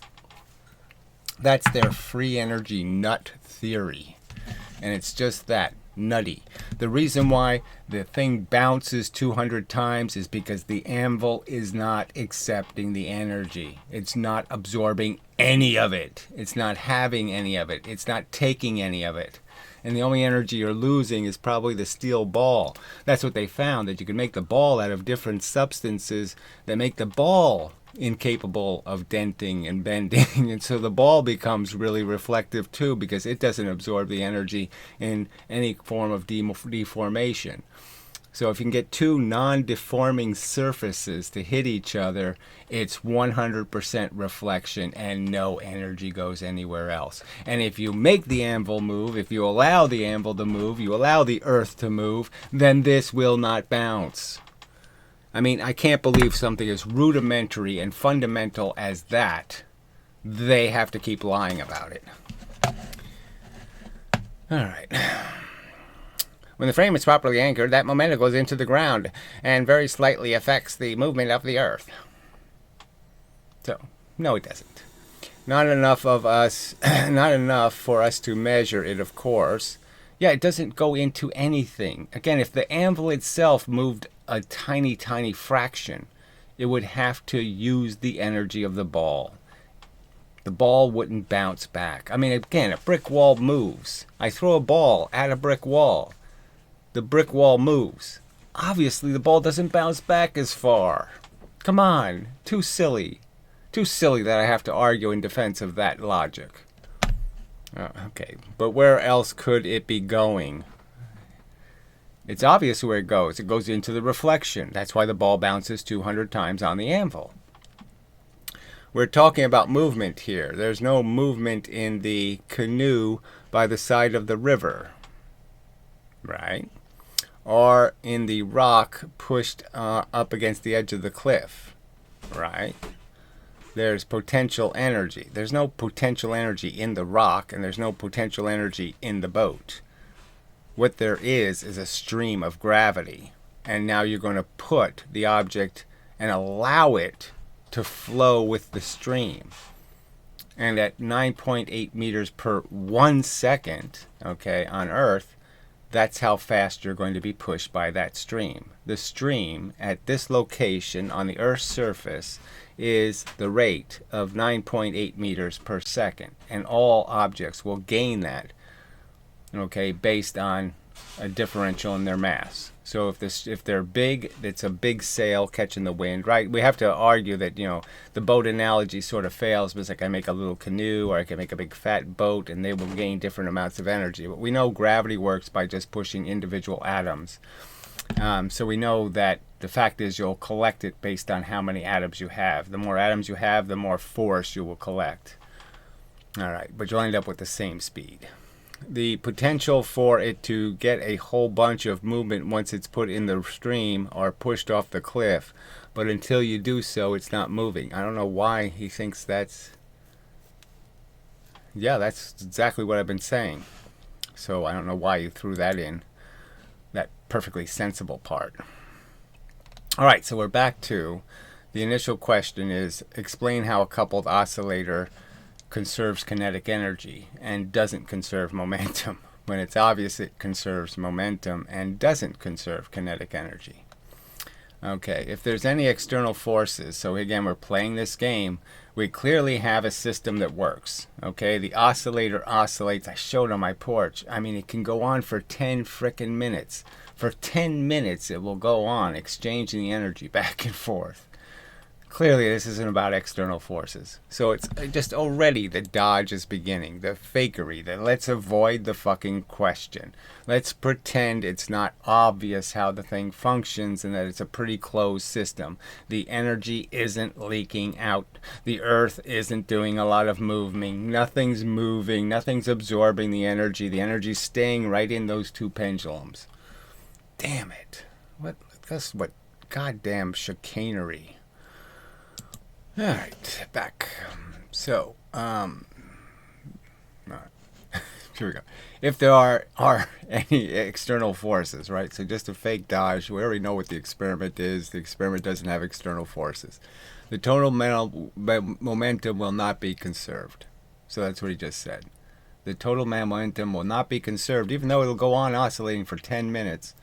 That's their free energy nut theory. And it's just that, nutty. The reason why the thing bounces 200 times is because the anvil is not accepting the energy. It's not absorbing any of it. It's not having any of it. It's not taking any of it. And the only energy you're losing is probably the steel ball. That's what they found, that you can make the ball out of different substances that make the ball incapable of denting and bending. And so the ball becomes really reflective too, because it doesn't absorb the energy in any form of deformation. So if you can get two non-deforming surfaces to hit each other, it's 100% reflection and no energy goes anywhere else. And if you make the anvil move, if you allow the anvil to move, you allow the Earth to move, then this will not bounce. I mean, I can't believe something as rudimentary and fundamental as that they have to keep lying about it. All right. When the frame is properly anchored, that momentum goes into the ground and very slightly affects the movement of the Earth. So, no, it doesn't. Not enough for us to measure it, of course. Yeah, it doesn't go into anything. Again, if the anvil itself moved a tiny, tiny fraction, it would have to use the energy of the ball. The ball wouldn't bounce back. I mean, again, a brick wall moves. I throw a ball at a brick wall. The brick wall moves. Obviously, the ball doesn't bounce back as far. Come on. Too silly. Too silly that I have to argue in defense of that logic. Okay, but where else could it be going? It's obvious where it goes. It goes into the reflection. That's why the ball bounces 200 times on the anvil. We're talking about movement here. There's no movement in the canoe by the side of the river, right? Or in the rock pushed up against the edge of the cliff, right? There's potential energy. There's no potential energy in the rock, and there's no potential energy in the boat. What there is a stream of gravity. And now you're going to put the object and allow it to flow with the stream. And at 9.8 meters per 1 second, okay, on Earth, that's how fast you're going to be pushed by that stream. The stream at this location on the Earth's surface is the rate of 9.8 meters per second. And all objects will gain that, okay, based on a differential in their mass. So if they're big, it's a big sail catching the wind, right? We have to argue that, you know, the boat analogy sort of fails, because like I make a little canoe or I can make a big fat boat and they will gain different amounts of energy. But we know gravity works by just pushing individual atoms. So we know that the fact is you'll collect it based on how many atoms you have. The more atoms you have, the more force you will collect. All right, but you'll end up with the same speed. The potential for it to get a whole bunch of movement once it's put in the stream or pushed off the cliff, but until you do so, it's not moving. I don't know why he thinks that's... Yeah, that's exactly what I've been saying. So I don't know why you threw that in, that perfectly sensible part. All right, so we're back to the initial question is, explain how a coupled oscillator conserves kinetic energy and doesn't conserve momentum, when it's obvious it conserves momentum and doesn't conserve kinetic energy. Okay, if there's any external forces, so again, we're playing this game, we clearly have a system that works. Okay, the oscillator oscillates. I showed on my porch. I mean, it can go on for 10 frickin' minutes. For 10 minutes, it will go on, exchanging the energy back and forth. Clearly, this isn't about external forces. So it's just already the dodge is beginning, the fakery, that let's avoid the fucking question. Let's pretend it's not obvious how the thing functions and that it's a pretty closed system. The energy isn't leaking out. The Earth isn't doing a lot of moving. Nothing's moving. Nothing's absorbing the energy. The energy's staying right in those two pendulums. Damn it. That's what goddamn chicanery. All right, back. So, here we go. If there are any external forces, right? So just a fake dodge. We already know what the experiment is. The experiment doesn't have external forces. The total momentum will not be conserved. So that's what he just said. The total momentum will not be conserved, even though it'll go on oscillating for 10 minutes.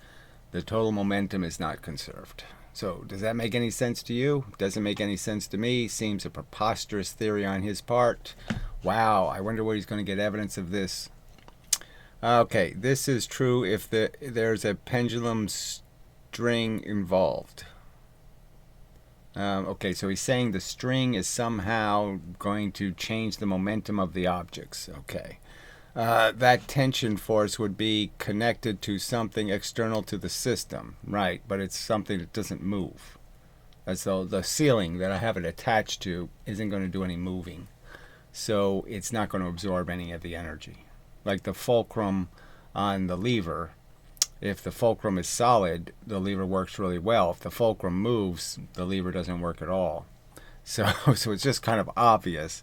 The total momentum is not conserved. So, does that make any sense to you? Doesn't make any sense to me. Seems a preposterous theory on his part. Wow, I wonder where he's going to get evidence of this. Okay, this is true if there's a pendulum string involved. Okay, so he's saying the string is somehow going to change the momentum of the objects. Okay. That tension force would be connected to something external to the system, right? But it's something that doesn't move. So the ceiling that I have it attached to isn't going to do any moving. So it's not going to absorb any of the energy. Like the fulcrum on the lever, if the fulcrum is solid, the lever works really well. If the fulcrum moves, the lever doesn't work at all. So it's just kind of obvious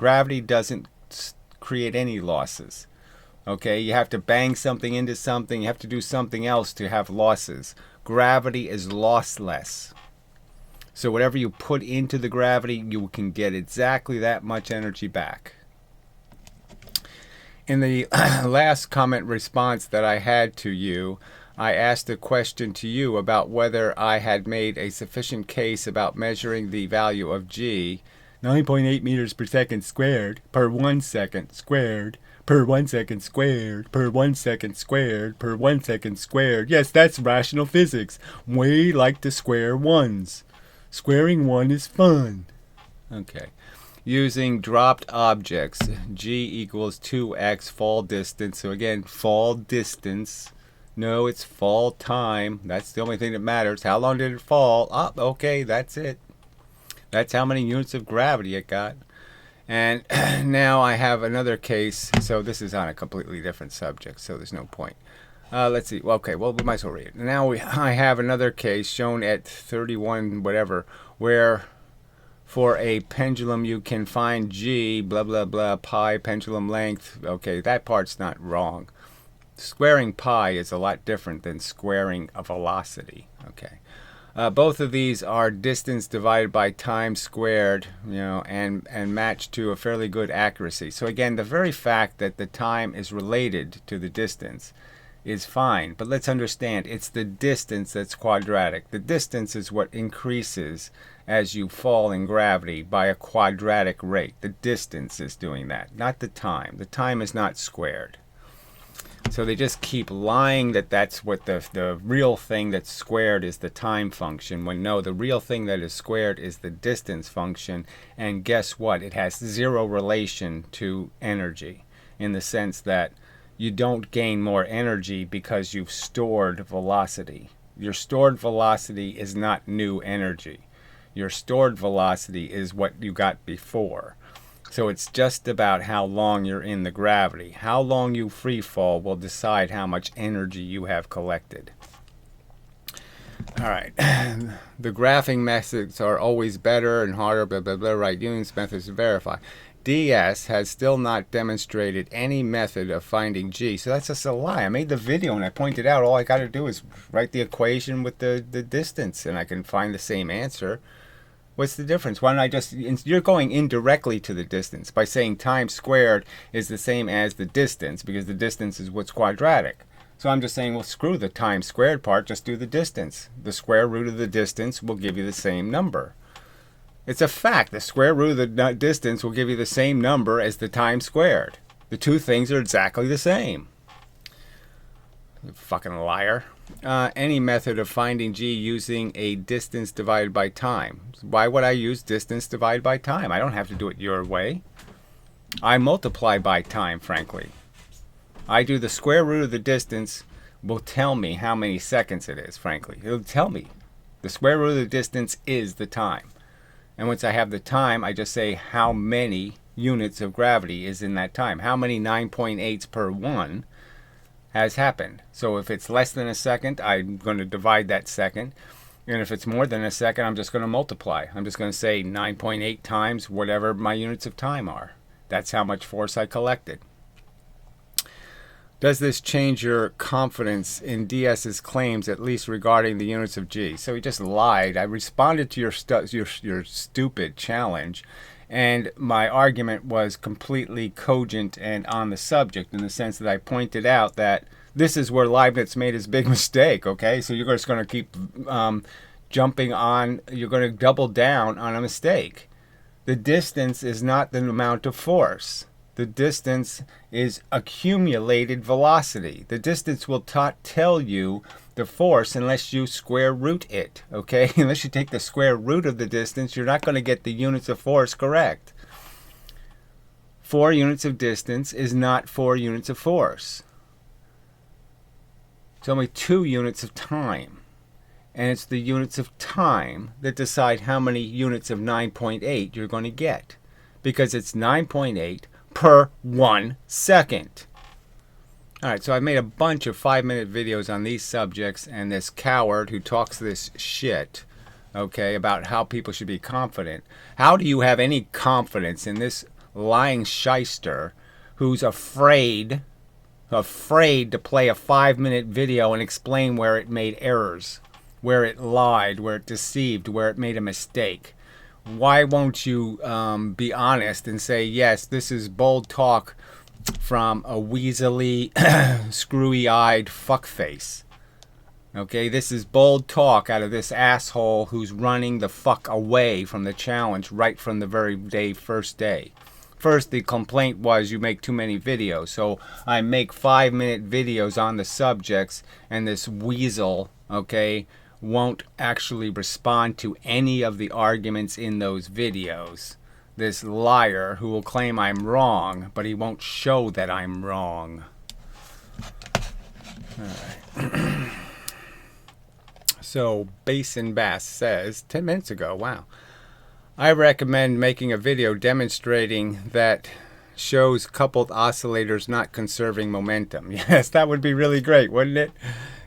Gravity doesn't create any losses. Okay, you have to bang something into something, you have to do something else to have losses. Gravity is lossless. So whatever you put into the gravity, you can get exactly that much energy back. In the last comment response that I had to you, I asked a question to you about whether I had made a sufficient case about measuring the value of g, 9.8 meters per second squared, per 1 second squared, per 1 second squared, per 1 second squared, per 1 second squared. Yes, that's rational physics. We like to square ones. Squaring one is fun. Okay. Using dropped objects, g equals 2x fall distance. So again, fall distance. No, it's fall time. That's the only thing that matters. How long did it fall? Oh, okay, that's it. That's how many units of gravity it got. And now I have another case. So this is on a completely different subject, so there's no point. Let's see. Okay, well, we might as well read it. Now I have another case shown at 31 whatever, where for a pendulum you can find g, blah, blah, blah, pi, pendulum length. Okay, that part's not wrong. Squaring pi is a lot different than squaring a velocity. Okay. Both of these are distance divided by time squared, and matched to a fairly good accuracy. So again, the very fact that the time is related to the distance is fine, but let's understand it's the distance that's quadratic. The distance is what increases as you fall in gravity by a quadratic rate. The distance is doing that, not the time. The time is not squared. So they just keep lying that that's what the real thing that's squared is the time function, when no, the real thing that is squared is the distance function. And guess what? It has zero relation to energy, in the sense that you don't gain more energy because you've stored velocity. Your stored velocity is not new energy. Your stored velocity is what you got before. So it's just about how long you're in the gravity. How long you free fall will decide how much energy you have collected. All right. The graphing methods are always better and harder, blah, blah, blah, right? Union's methods to verify. DS has still not demonstrated any method of finding G. So that's just a lie. I made the video and I pointed out all I got to do is write the equation with the distance and I can find the same answer. What's the difference? Why don't I just, you're going indirectly to the distance by saying time squared is the same as the distance, because the distance is what's quadratic. So I'm just saying, well, screw the time squared part, just do the distance. The square root of the distance will give you the same number. It's a fact. The square root of the distance will give you the same number as the time squared. The two things are exactly the same. You fucking liar. Any method of finding g using a distance divided by time. Why would I use distance divided by time? I don't have to do it your way. I multiply by time, frankly. I do the square root of the distance will tell me how many seconds it is, frankly. It'll tell me. The square root of the distance is the time. And once I have the time, I just say how many units of gravity is in that time. How many 9.8s per 1 has happened. So if it's less than a second, I'm going to divide that second. And if it's more than a second, I'm just going to multiply. I'm just going to say 9.8 times whatever my units of time are. That's how much force I collected. Does this change your confidence in DS's claims, at least regarding the units of G? So he just lied. I responded to your stupid challenge, and my argument was completely cogent and on the subject, in the sense that I pointed out that this is where Leibniz made his big mistake, okay? So you're just going to keep jumping on, you're going to double down on a mistake. The distance is not the amount of force. The distance is accumulated velocity. The distance will tell you the force unless you square root it, okay? Unless you take the square root of the distance, you're not going to get the units of force correct. 4 units of distance is not 4 units of force. It's only 2 units of time. And it's the units of time that decide how many units of 9.8 you're going to get. Because it's 9.8 per 1 second. Alright, so I've made a bunch of 5-minute videos on these subjects, and this coward who talks this shit, okay, about how people should be confident. How do you have any confidence in this lying shyster who's afraid to play a 5-minute video and explain where it made errors, where it lied, where it deceived, where it made a mistake. Why won't you be honest and say, yes, this is bold talk from a weaselly, screwy-eyed fuckface. Okay, this is bold talk out of this asshole who's running the fuck away from the challenge right from the very first day. First, the complaint was you make too many videos, so I make 5-minute videos on the subjects, and this weasel, okay, won't actually respond to any of the arguments in those videos. This liar who will claim I'm wrong, but he won't show that I'm wrong. All right. So, Basin Bass says, 10 minutes ago, wow. I recommend making a video demonstrating that shows coupled oscillators not conserving momentum. Yes, that would be really great, wouldn't it?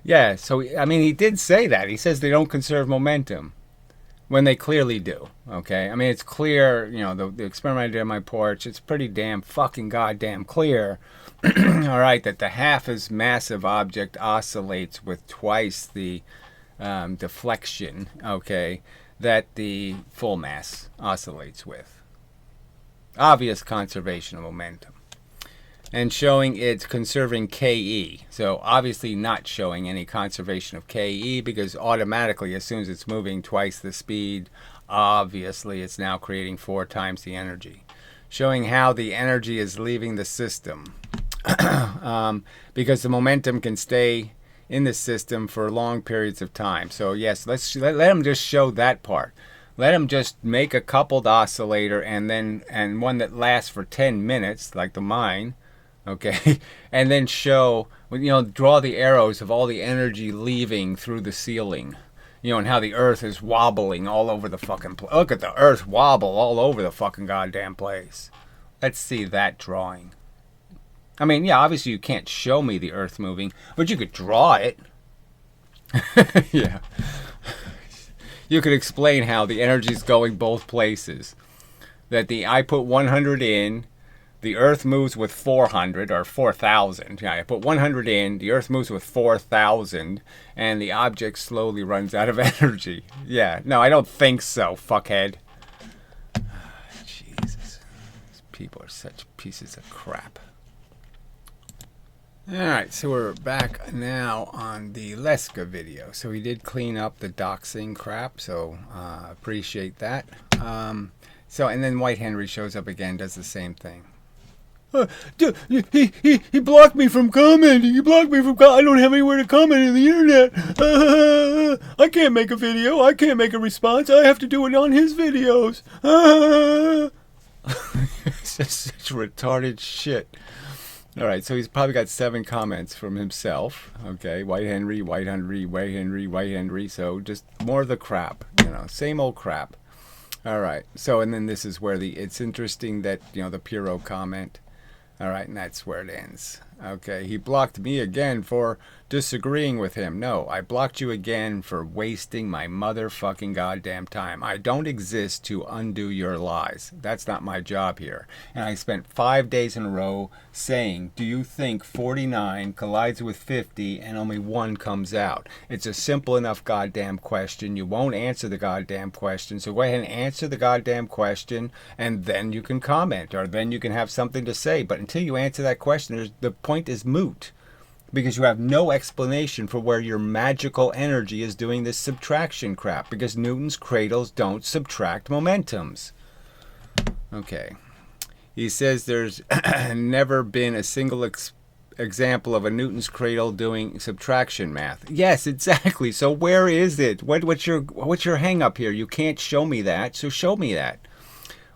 Yeah, so, I mean, he did say that. He says they don't conserve momentum when they clearly do, okay? I mean, it's clear, you know, the experiment I did on my porch, it's pretty damn fucking goddamn clear, all right, that the half as massive object oscillates with twice the deflection, okay, that the full mass oscillates with. Obvious conservation of momentum. And showing it's conserving KE. So obviously not showing any conservation of KE because automatically as soon as it's moving twice the speed, obviously it's now creating 4 times the energy. Showing how the energy is leaving the system. Because the momentum can stay in the system for long periods of time. So yes, let them just show that part. Let them just make a coupled oscillator and one that lasts for 10 minutes, like the mine, okay, and then show, you know, draw the arrows of all the energy leaving through the ceiling, you know, and how the earth is wobbling all over the fucking place. Look at the earth wobble all over the fucking goddamn place. Let's see that drawing. I mean, yeah, obviously you can't show me the earth moving, but you could draw it. Yeah. You could explain how the energy is going both places. That I put 100 in, the earth moves with 400 or 4,000. Yeah, I put 100 in, the earth moves with 4,000, and the object slowly runs out of energy. Yeah, no, I don't think so, fuckhead. Jesus. These people are such pieces of crap. Alright, so we're back now on the Leska video. So he did clean up the doxing crap, so appreciate that. So, and then White Henry shows up again, does the same thing. He blocked me from commenting. He blocked me from I don't have anywhere to comment on the internet. I can't make a video. I can't make a response. I have to do it on his videos. It's just such retarded shit. All right, so he's probably got 7 comments from himself. Okay, White Henry, White Henry, White Henry, White Henry. So just more of the crap, you know, same old crap. All right, so and then this is where it's interesting that, you know, the Puro comment. All right, and that's where it ends. Okay, he blocked me again for disagreeing with him. No, I blocked you again for wasting my motherfucking goddamn time. I don't exist to undo your lies. That's not my job here. And I spent 5 days in a row saying, do you think 49 collides with 50 and only 1 comes out? It's a simple enough goddamn question. You won't answer the goddamn question. So go ahead and answer the goddamn question and then you can comment or then you can have something to say. But until you answer that question, the point is moot. Because you have no explanation for where your magical energy is doing this subtraction crap. Because Newton's cradles don't subtract momentums. Okay. He says there's never been a single example of a Newton's cradle doing subtraction math. Yes, exactly. So where is it? What's your hang up here? You can't show me that, so show me that.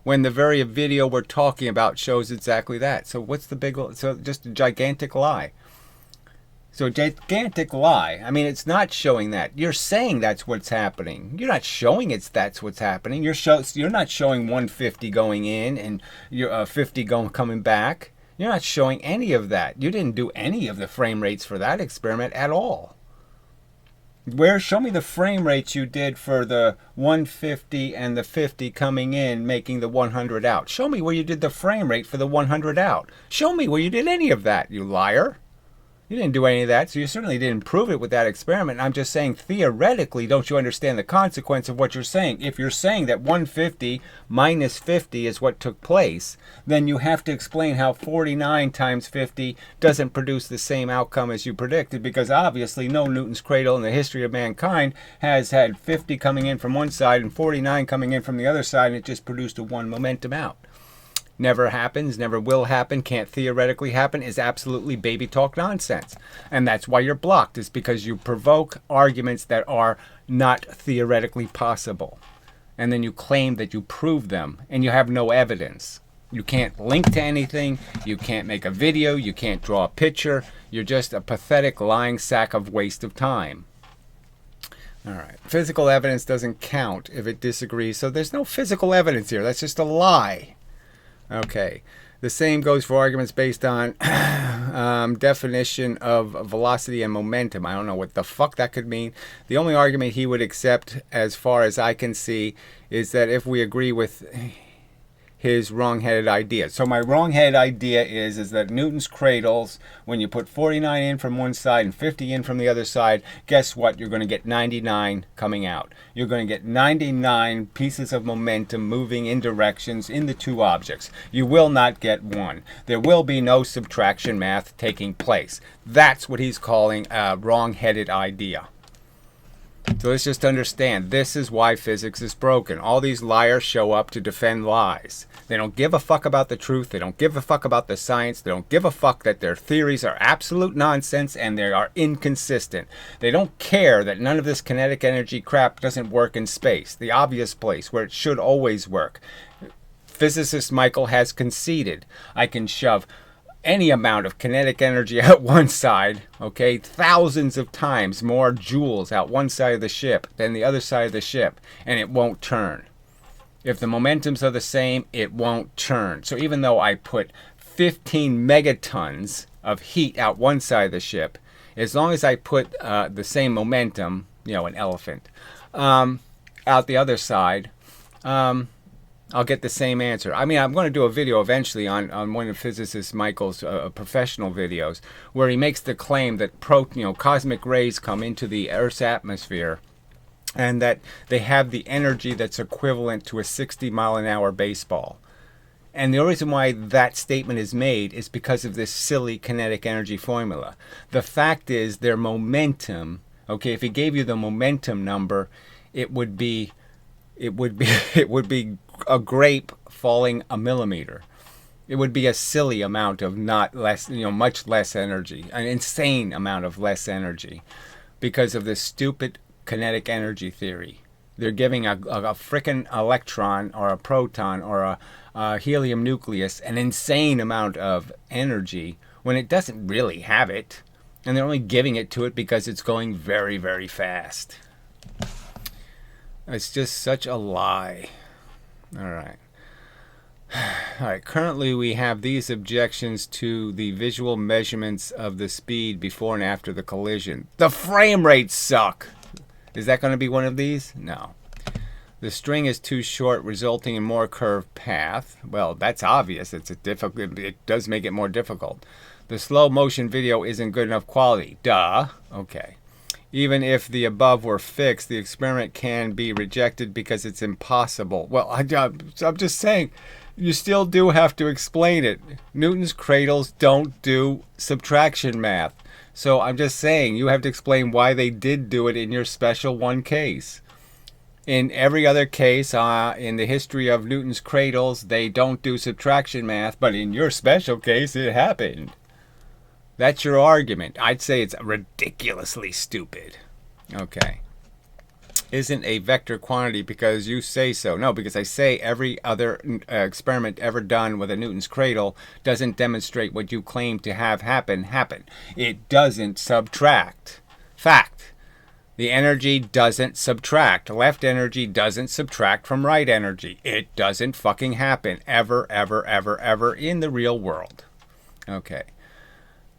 When the very video we're talking about shows exactly that. So what's the big... So just a gigantic lie. So gigantic lie. I mean, it's not showing that. You're saying that's what's happening. You're not showing that's what's happening. You're not showing 150 going in and you're 50 coming back. You're not showing any of that. You didn't do any of the frame rates for that experiment at all. Show me the frame rates you did for the 150 and the 50 coming in, making the 100 out. Show me where you did the frame rate for the 100 out. Show me where you did any of that, you liar. You didn't do any of that, so you certainly didn't prove it with that experiment. I'm just saying, theoretically, don't you understand the consequence of what you're saying? If you're saying that 150 minus 50 is what took place, then you have to explain how 49 times 50 doesn't produce the same outcome as you predicted, because obviously no Newton's cradle in the history of mankind has had 50 coming in from one side and 49 coming in from the other side, and it just produced a one momentum out. Never happens, never will happen, can't theoretically happen, is absolutely baby talk nonsense. And that's why you're blocked, is because you provoke arguments that are not theoretically possible. And then you claim that you prove them, and you have no evidence. You can't link to anything, you can't make a video, you can't draw a picture. You're just a pathetic lying sack of waste of time. All right. Physical evidence doesn't count if it disagrees, so there's no physical evidence here. That's just a lie. Okay, the same goes for arguments based on definition of velocity and momentum. I don't know what the fuck that could mean. The only argument he would accept, as far as I can see, is that if we agree with his wrong-headed idea. So my wrong-headed idea is that Newton's cradles, when you put 49 in from one side and 50 in from the other side, guess what? You're going to get 99 coming out. You're going to get 99 pieces of momentum moving in directions in the two objects. You will not get one. There will be no subtraction math taking place. That's what he's calling a wrong-headed idea. So let's just understand, this is why physics is broken. All these liars show up to defend lies. They don't give a fuck about the truth. They don't give a fuck about the science. They don't give a fuck that their theories are absolute nonsense and they are inconsistent. They don't care that none of this kinetic energy crap doesn't work in space, the obvious place where it should always work. Physicist Michael has conceded. I can shove any amount of kinetic energy out one side, okay, thousands of times more joules out one side of the ship than the other side of the ship, and it won't turn. If the momentums are the same, it won't turn. So even though I put 15 megatons of heat out one side of the ship, as long as I put the same momentum, an elephant, out the other side, I'll get the same answer. I mean, I'm going to do a video eventually on one of physicist Michael's professional videos where he makes the claim that cosmic rays come into the Earth's atmosphere and that they have the energy that's equivalent to a 60-mile-an-hour baseball. And the reason why that statement is made is because of this silly kinetic energy formula. The fact is their momentum, okay, if he gave you the momentum number, it would be a grape falling a millimeter. It would be a silly amount of much less energy, an insane amount of less energy, because of this stupid kinetic energy theory. They're giving a frickin' electron or a proton or a helium nucleus an insane amount of energy when it doesn't really have it, and they're only giving it to it because it's going very, very fast. It's just such a lie. All right. Currently we have these objections to the visual measurements of the speed before and after the collision. The frame rates suck. Is that going to be one of these? No. The string is too short, resulting in more curved path. Well, that's obvious. It does make it more difficult. The slow motion video isn't good enough quality. Duh. Okay. Even if the above were fixed, the experiment can be rejected because it's impossible. Well, I'm just saying, you still do have to explain it. Newton's cradles don't do subtraction math. So I'm just saying, you have to explain why they did do it in your special one case. In every other case, in the history of Newton's cradles, they don't do subtraction math, but in your special case, it happened. That's your argument. I'd say it's ridiculously stupid. Okay. Isn't a vector quantity because you say so. No, because I say every other experiment ever done with a Newton's cradle doesn't demonstrate what you claim to have happen. It doesn't subtract. Fact. The energy doesn't subtract. Left energy doesn't subtract from right energy. It doesn't fucking happen ever, ever, ever, ever in the real world. Okay.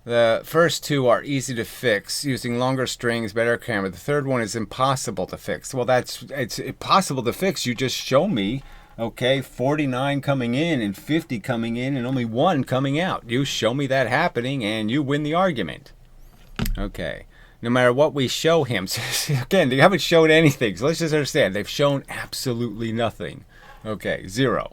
The first two are easy to fix using longer strings, better camera. The third one is impossible to fix. Well, it's impossible to fix. You just show me, okay, 49 coming in and 50 coming in and only 1 coming out. You show me that happening and you win the argument. Okay. No matter what we show him. Again, they haven't showed anything. So let's just understand. They've shown absolutely nothing. Okay, 0.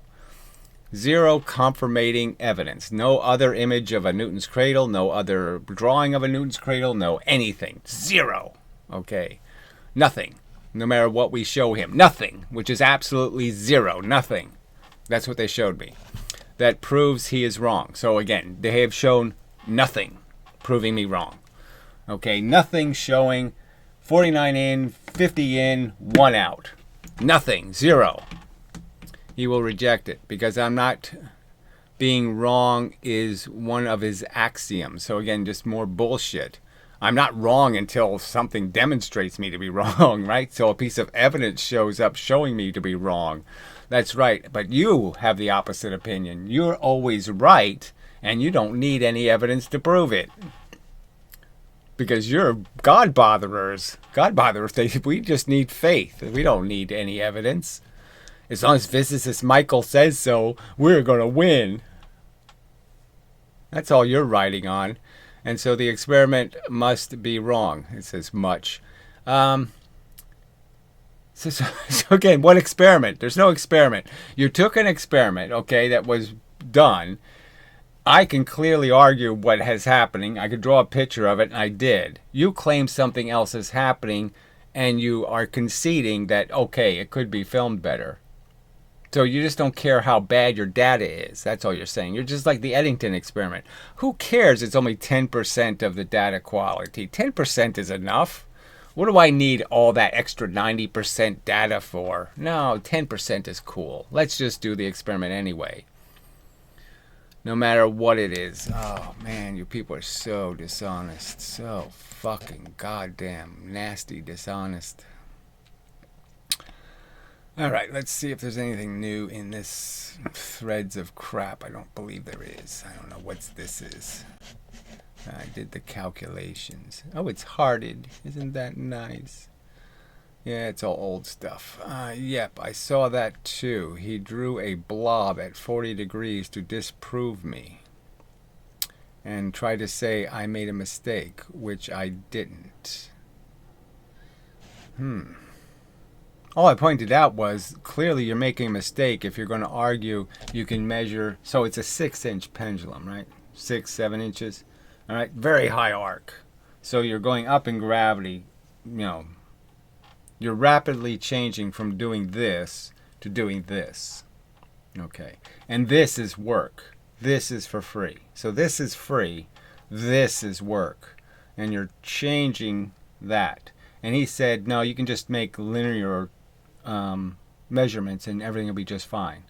0 confirmating evidence. No other image of a Newton's cradle, no other drawing of a Newton's cradle, no anything. 0. Okay. Nothing. No matter what we show him. Nothing. Which is absolutely 0. Nothing. That's what they showed me. That proves he is wrong. So again, they have shown nothing proving me wrong. Okay, nothing showing 49 in, 50 in, 1 out. Nothing. 0. He will reject it because I'm not being wrong is one of his axioms. So again, just more bullshit. I'm not wrong until something demonstrates me to be wrong, right? So a piece of evidence shows up showing me to be wrong. That's right. But you have the opposite opinion. You're always right, and you don't need any evidence to prove it. Because you're God botherers. God botherers, we just need faith. We don't need any evidence. As long as PhysicistMichael says so, we're going to win. That's all you're writing on. And so the experiment must be wrong. It says much. So again, what experiment? There's no experiment. You took an experiment, okay, that was done. I can clearly argue what is happening. I could draw a picture of it, and I did. You claim something else is happening, and you are conceding that, okay, it could be filmed better. So you just don't care how bad your data is. That's all you're saying. You're just like the Eddington experiment. Who cares? It's only 10% of the data quality. 10% is enough. What do I need all that extra 90% data for? No, 10% is cool. Let's just do the experiment anyway. No matter what it is. Oh, man, you people are so dishonest. So fucking goddamn nasty dishonest. All right, let's see if there's anything new in this threads of crap. I don't believe there is. I don't know what this is. I did the calculations. Oh, it's hearted. Isn't that nice? Yeah, it's all old stuff. Yep, I saw that too. He drew a blob at 40 degrees to disprove me and tried to say I made a mistake, which I didn't. All I pointed out was clearly you're making a mistake if you're going to argue you can measure. So it's a 6-inch pendulum, right? 6, 7 inches. All right, very high arc. So you're going up in gravity, you know. You're rapidly changing from doing this to doing this. Okay. And this is work. This is for free. So this is free. This is work. And you're changing that. And he said, no, you can just make linear measurements and everything will be just fine.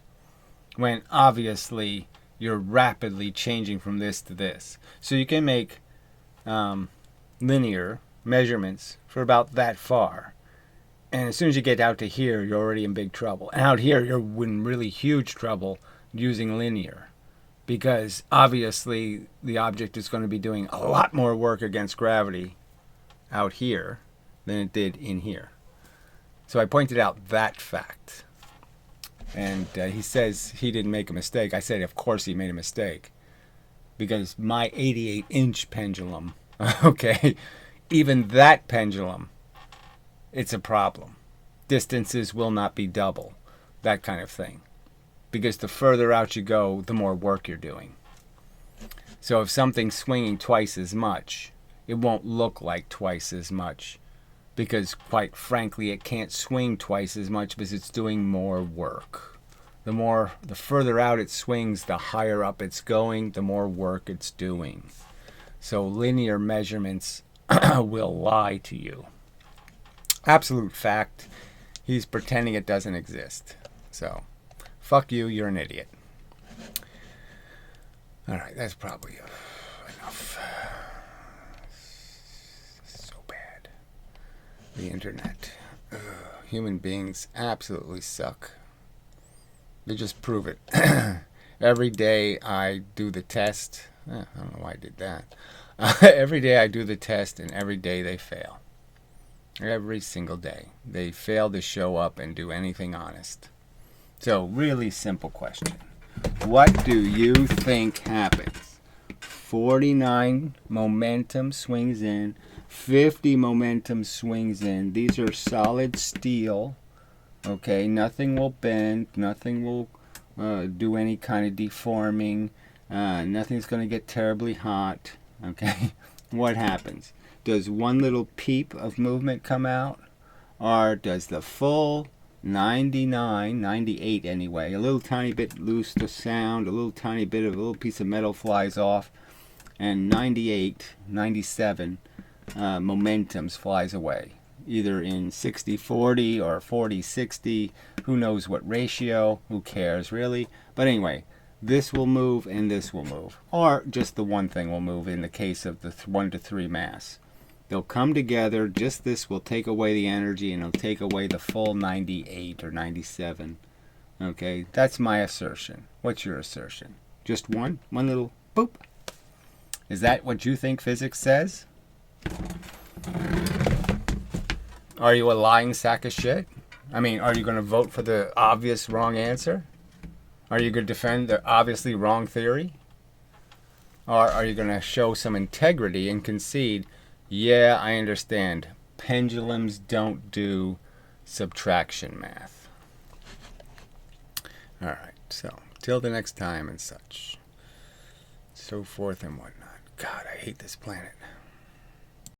When obviously you're rapidly changing from this to this. So you can make linear measurements for about that far. And as soon as you get out to here, you're already in big trouble. And out here, you're in really huge trouble using linear. Because obviously the object is going to be doing a lot more work against gravity out here than it did in here. So I pointed out that fact. And he says he didn't make a mistake. I said, of course he made a mistake. Because my 88-inch pendulum, okay, even that pendulum, it's a problem. Distances will not be double. That kind of thing. Because the further out you go, the more work you're doing. So if something's swinging twice as much, it won't look like twice as much. Because quite frankly, it can't swing twice as much because it's doing more work. The further out it swings, the higher up it's going, the more work it's doing. So linear measurements will lie to you. Absolute fact. He's pretending it doesn't exist. So, fuck you, you're an idiot. Alright, that's probably enough. So bad. The internet. Ugh, human beings absolutely suck. They just prove it. Every day I do the test. I don't know why I did that. Every day I do the test, and every day they fail. Every single day. They fail to show up and do anything honest. So, really simple question. What do you think happens? 49 momentum swings in, 50 momentum swings in. These are solid steel. Okay, nothing will bend, nothing will do any kind of deforming, nothing's going to get terribly hot. Okay, what happens? Does one little peep of movement come out? Or does the full 99, 98 anyway, a little tiny bit loose to sound, a little tiny bit of a little piece of metal flies off, and 98, 97 momentums flies away, either in 60-40 or 40-60, who knows what ratio, who cares really, but anyway, this will move and this will move, or just the one thing will move in the case of the 1 to 3 mass. They'll come together, just this will take away the energy and it'll take away the full 98 or 97. Okay, that's my assertion. What's your assertion? Just one little boop? Is that what you think physics says? Are you a lying sack of shit? I mean, are you going to vote for the obvious wrong answer? Are you going to defend the obviously wrong theory? Or are you going to show some integrity and concede, yeah, I understand, pendulums don't do subtraction math. Alright, so, till the next time and such. So forth and whatnot. God, I hate this planet.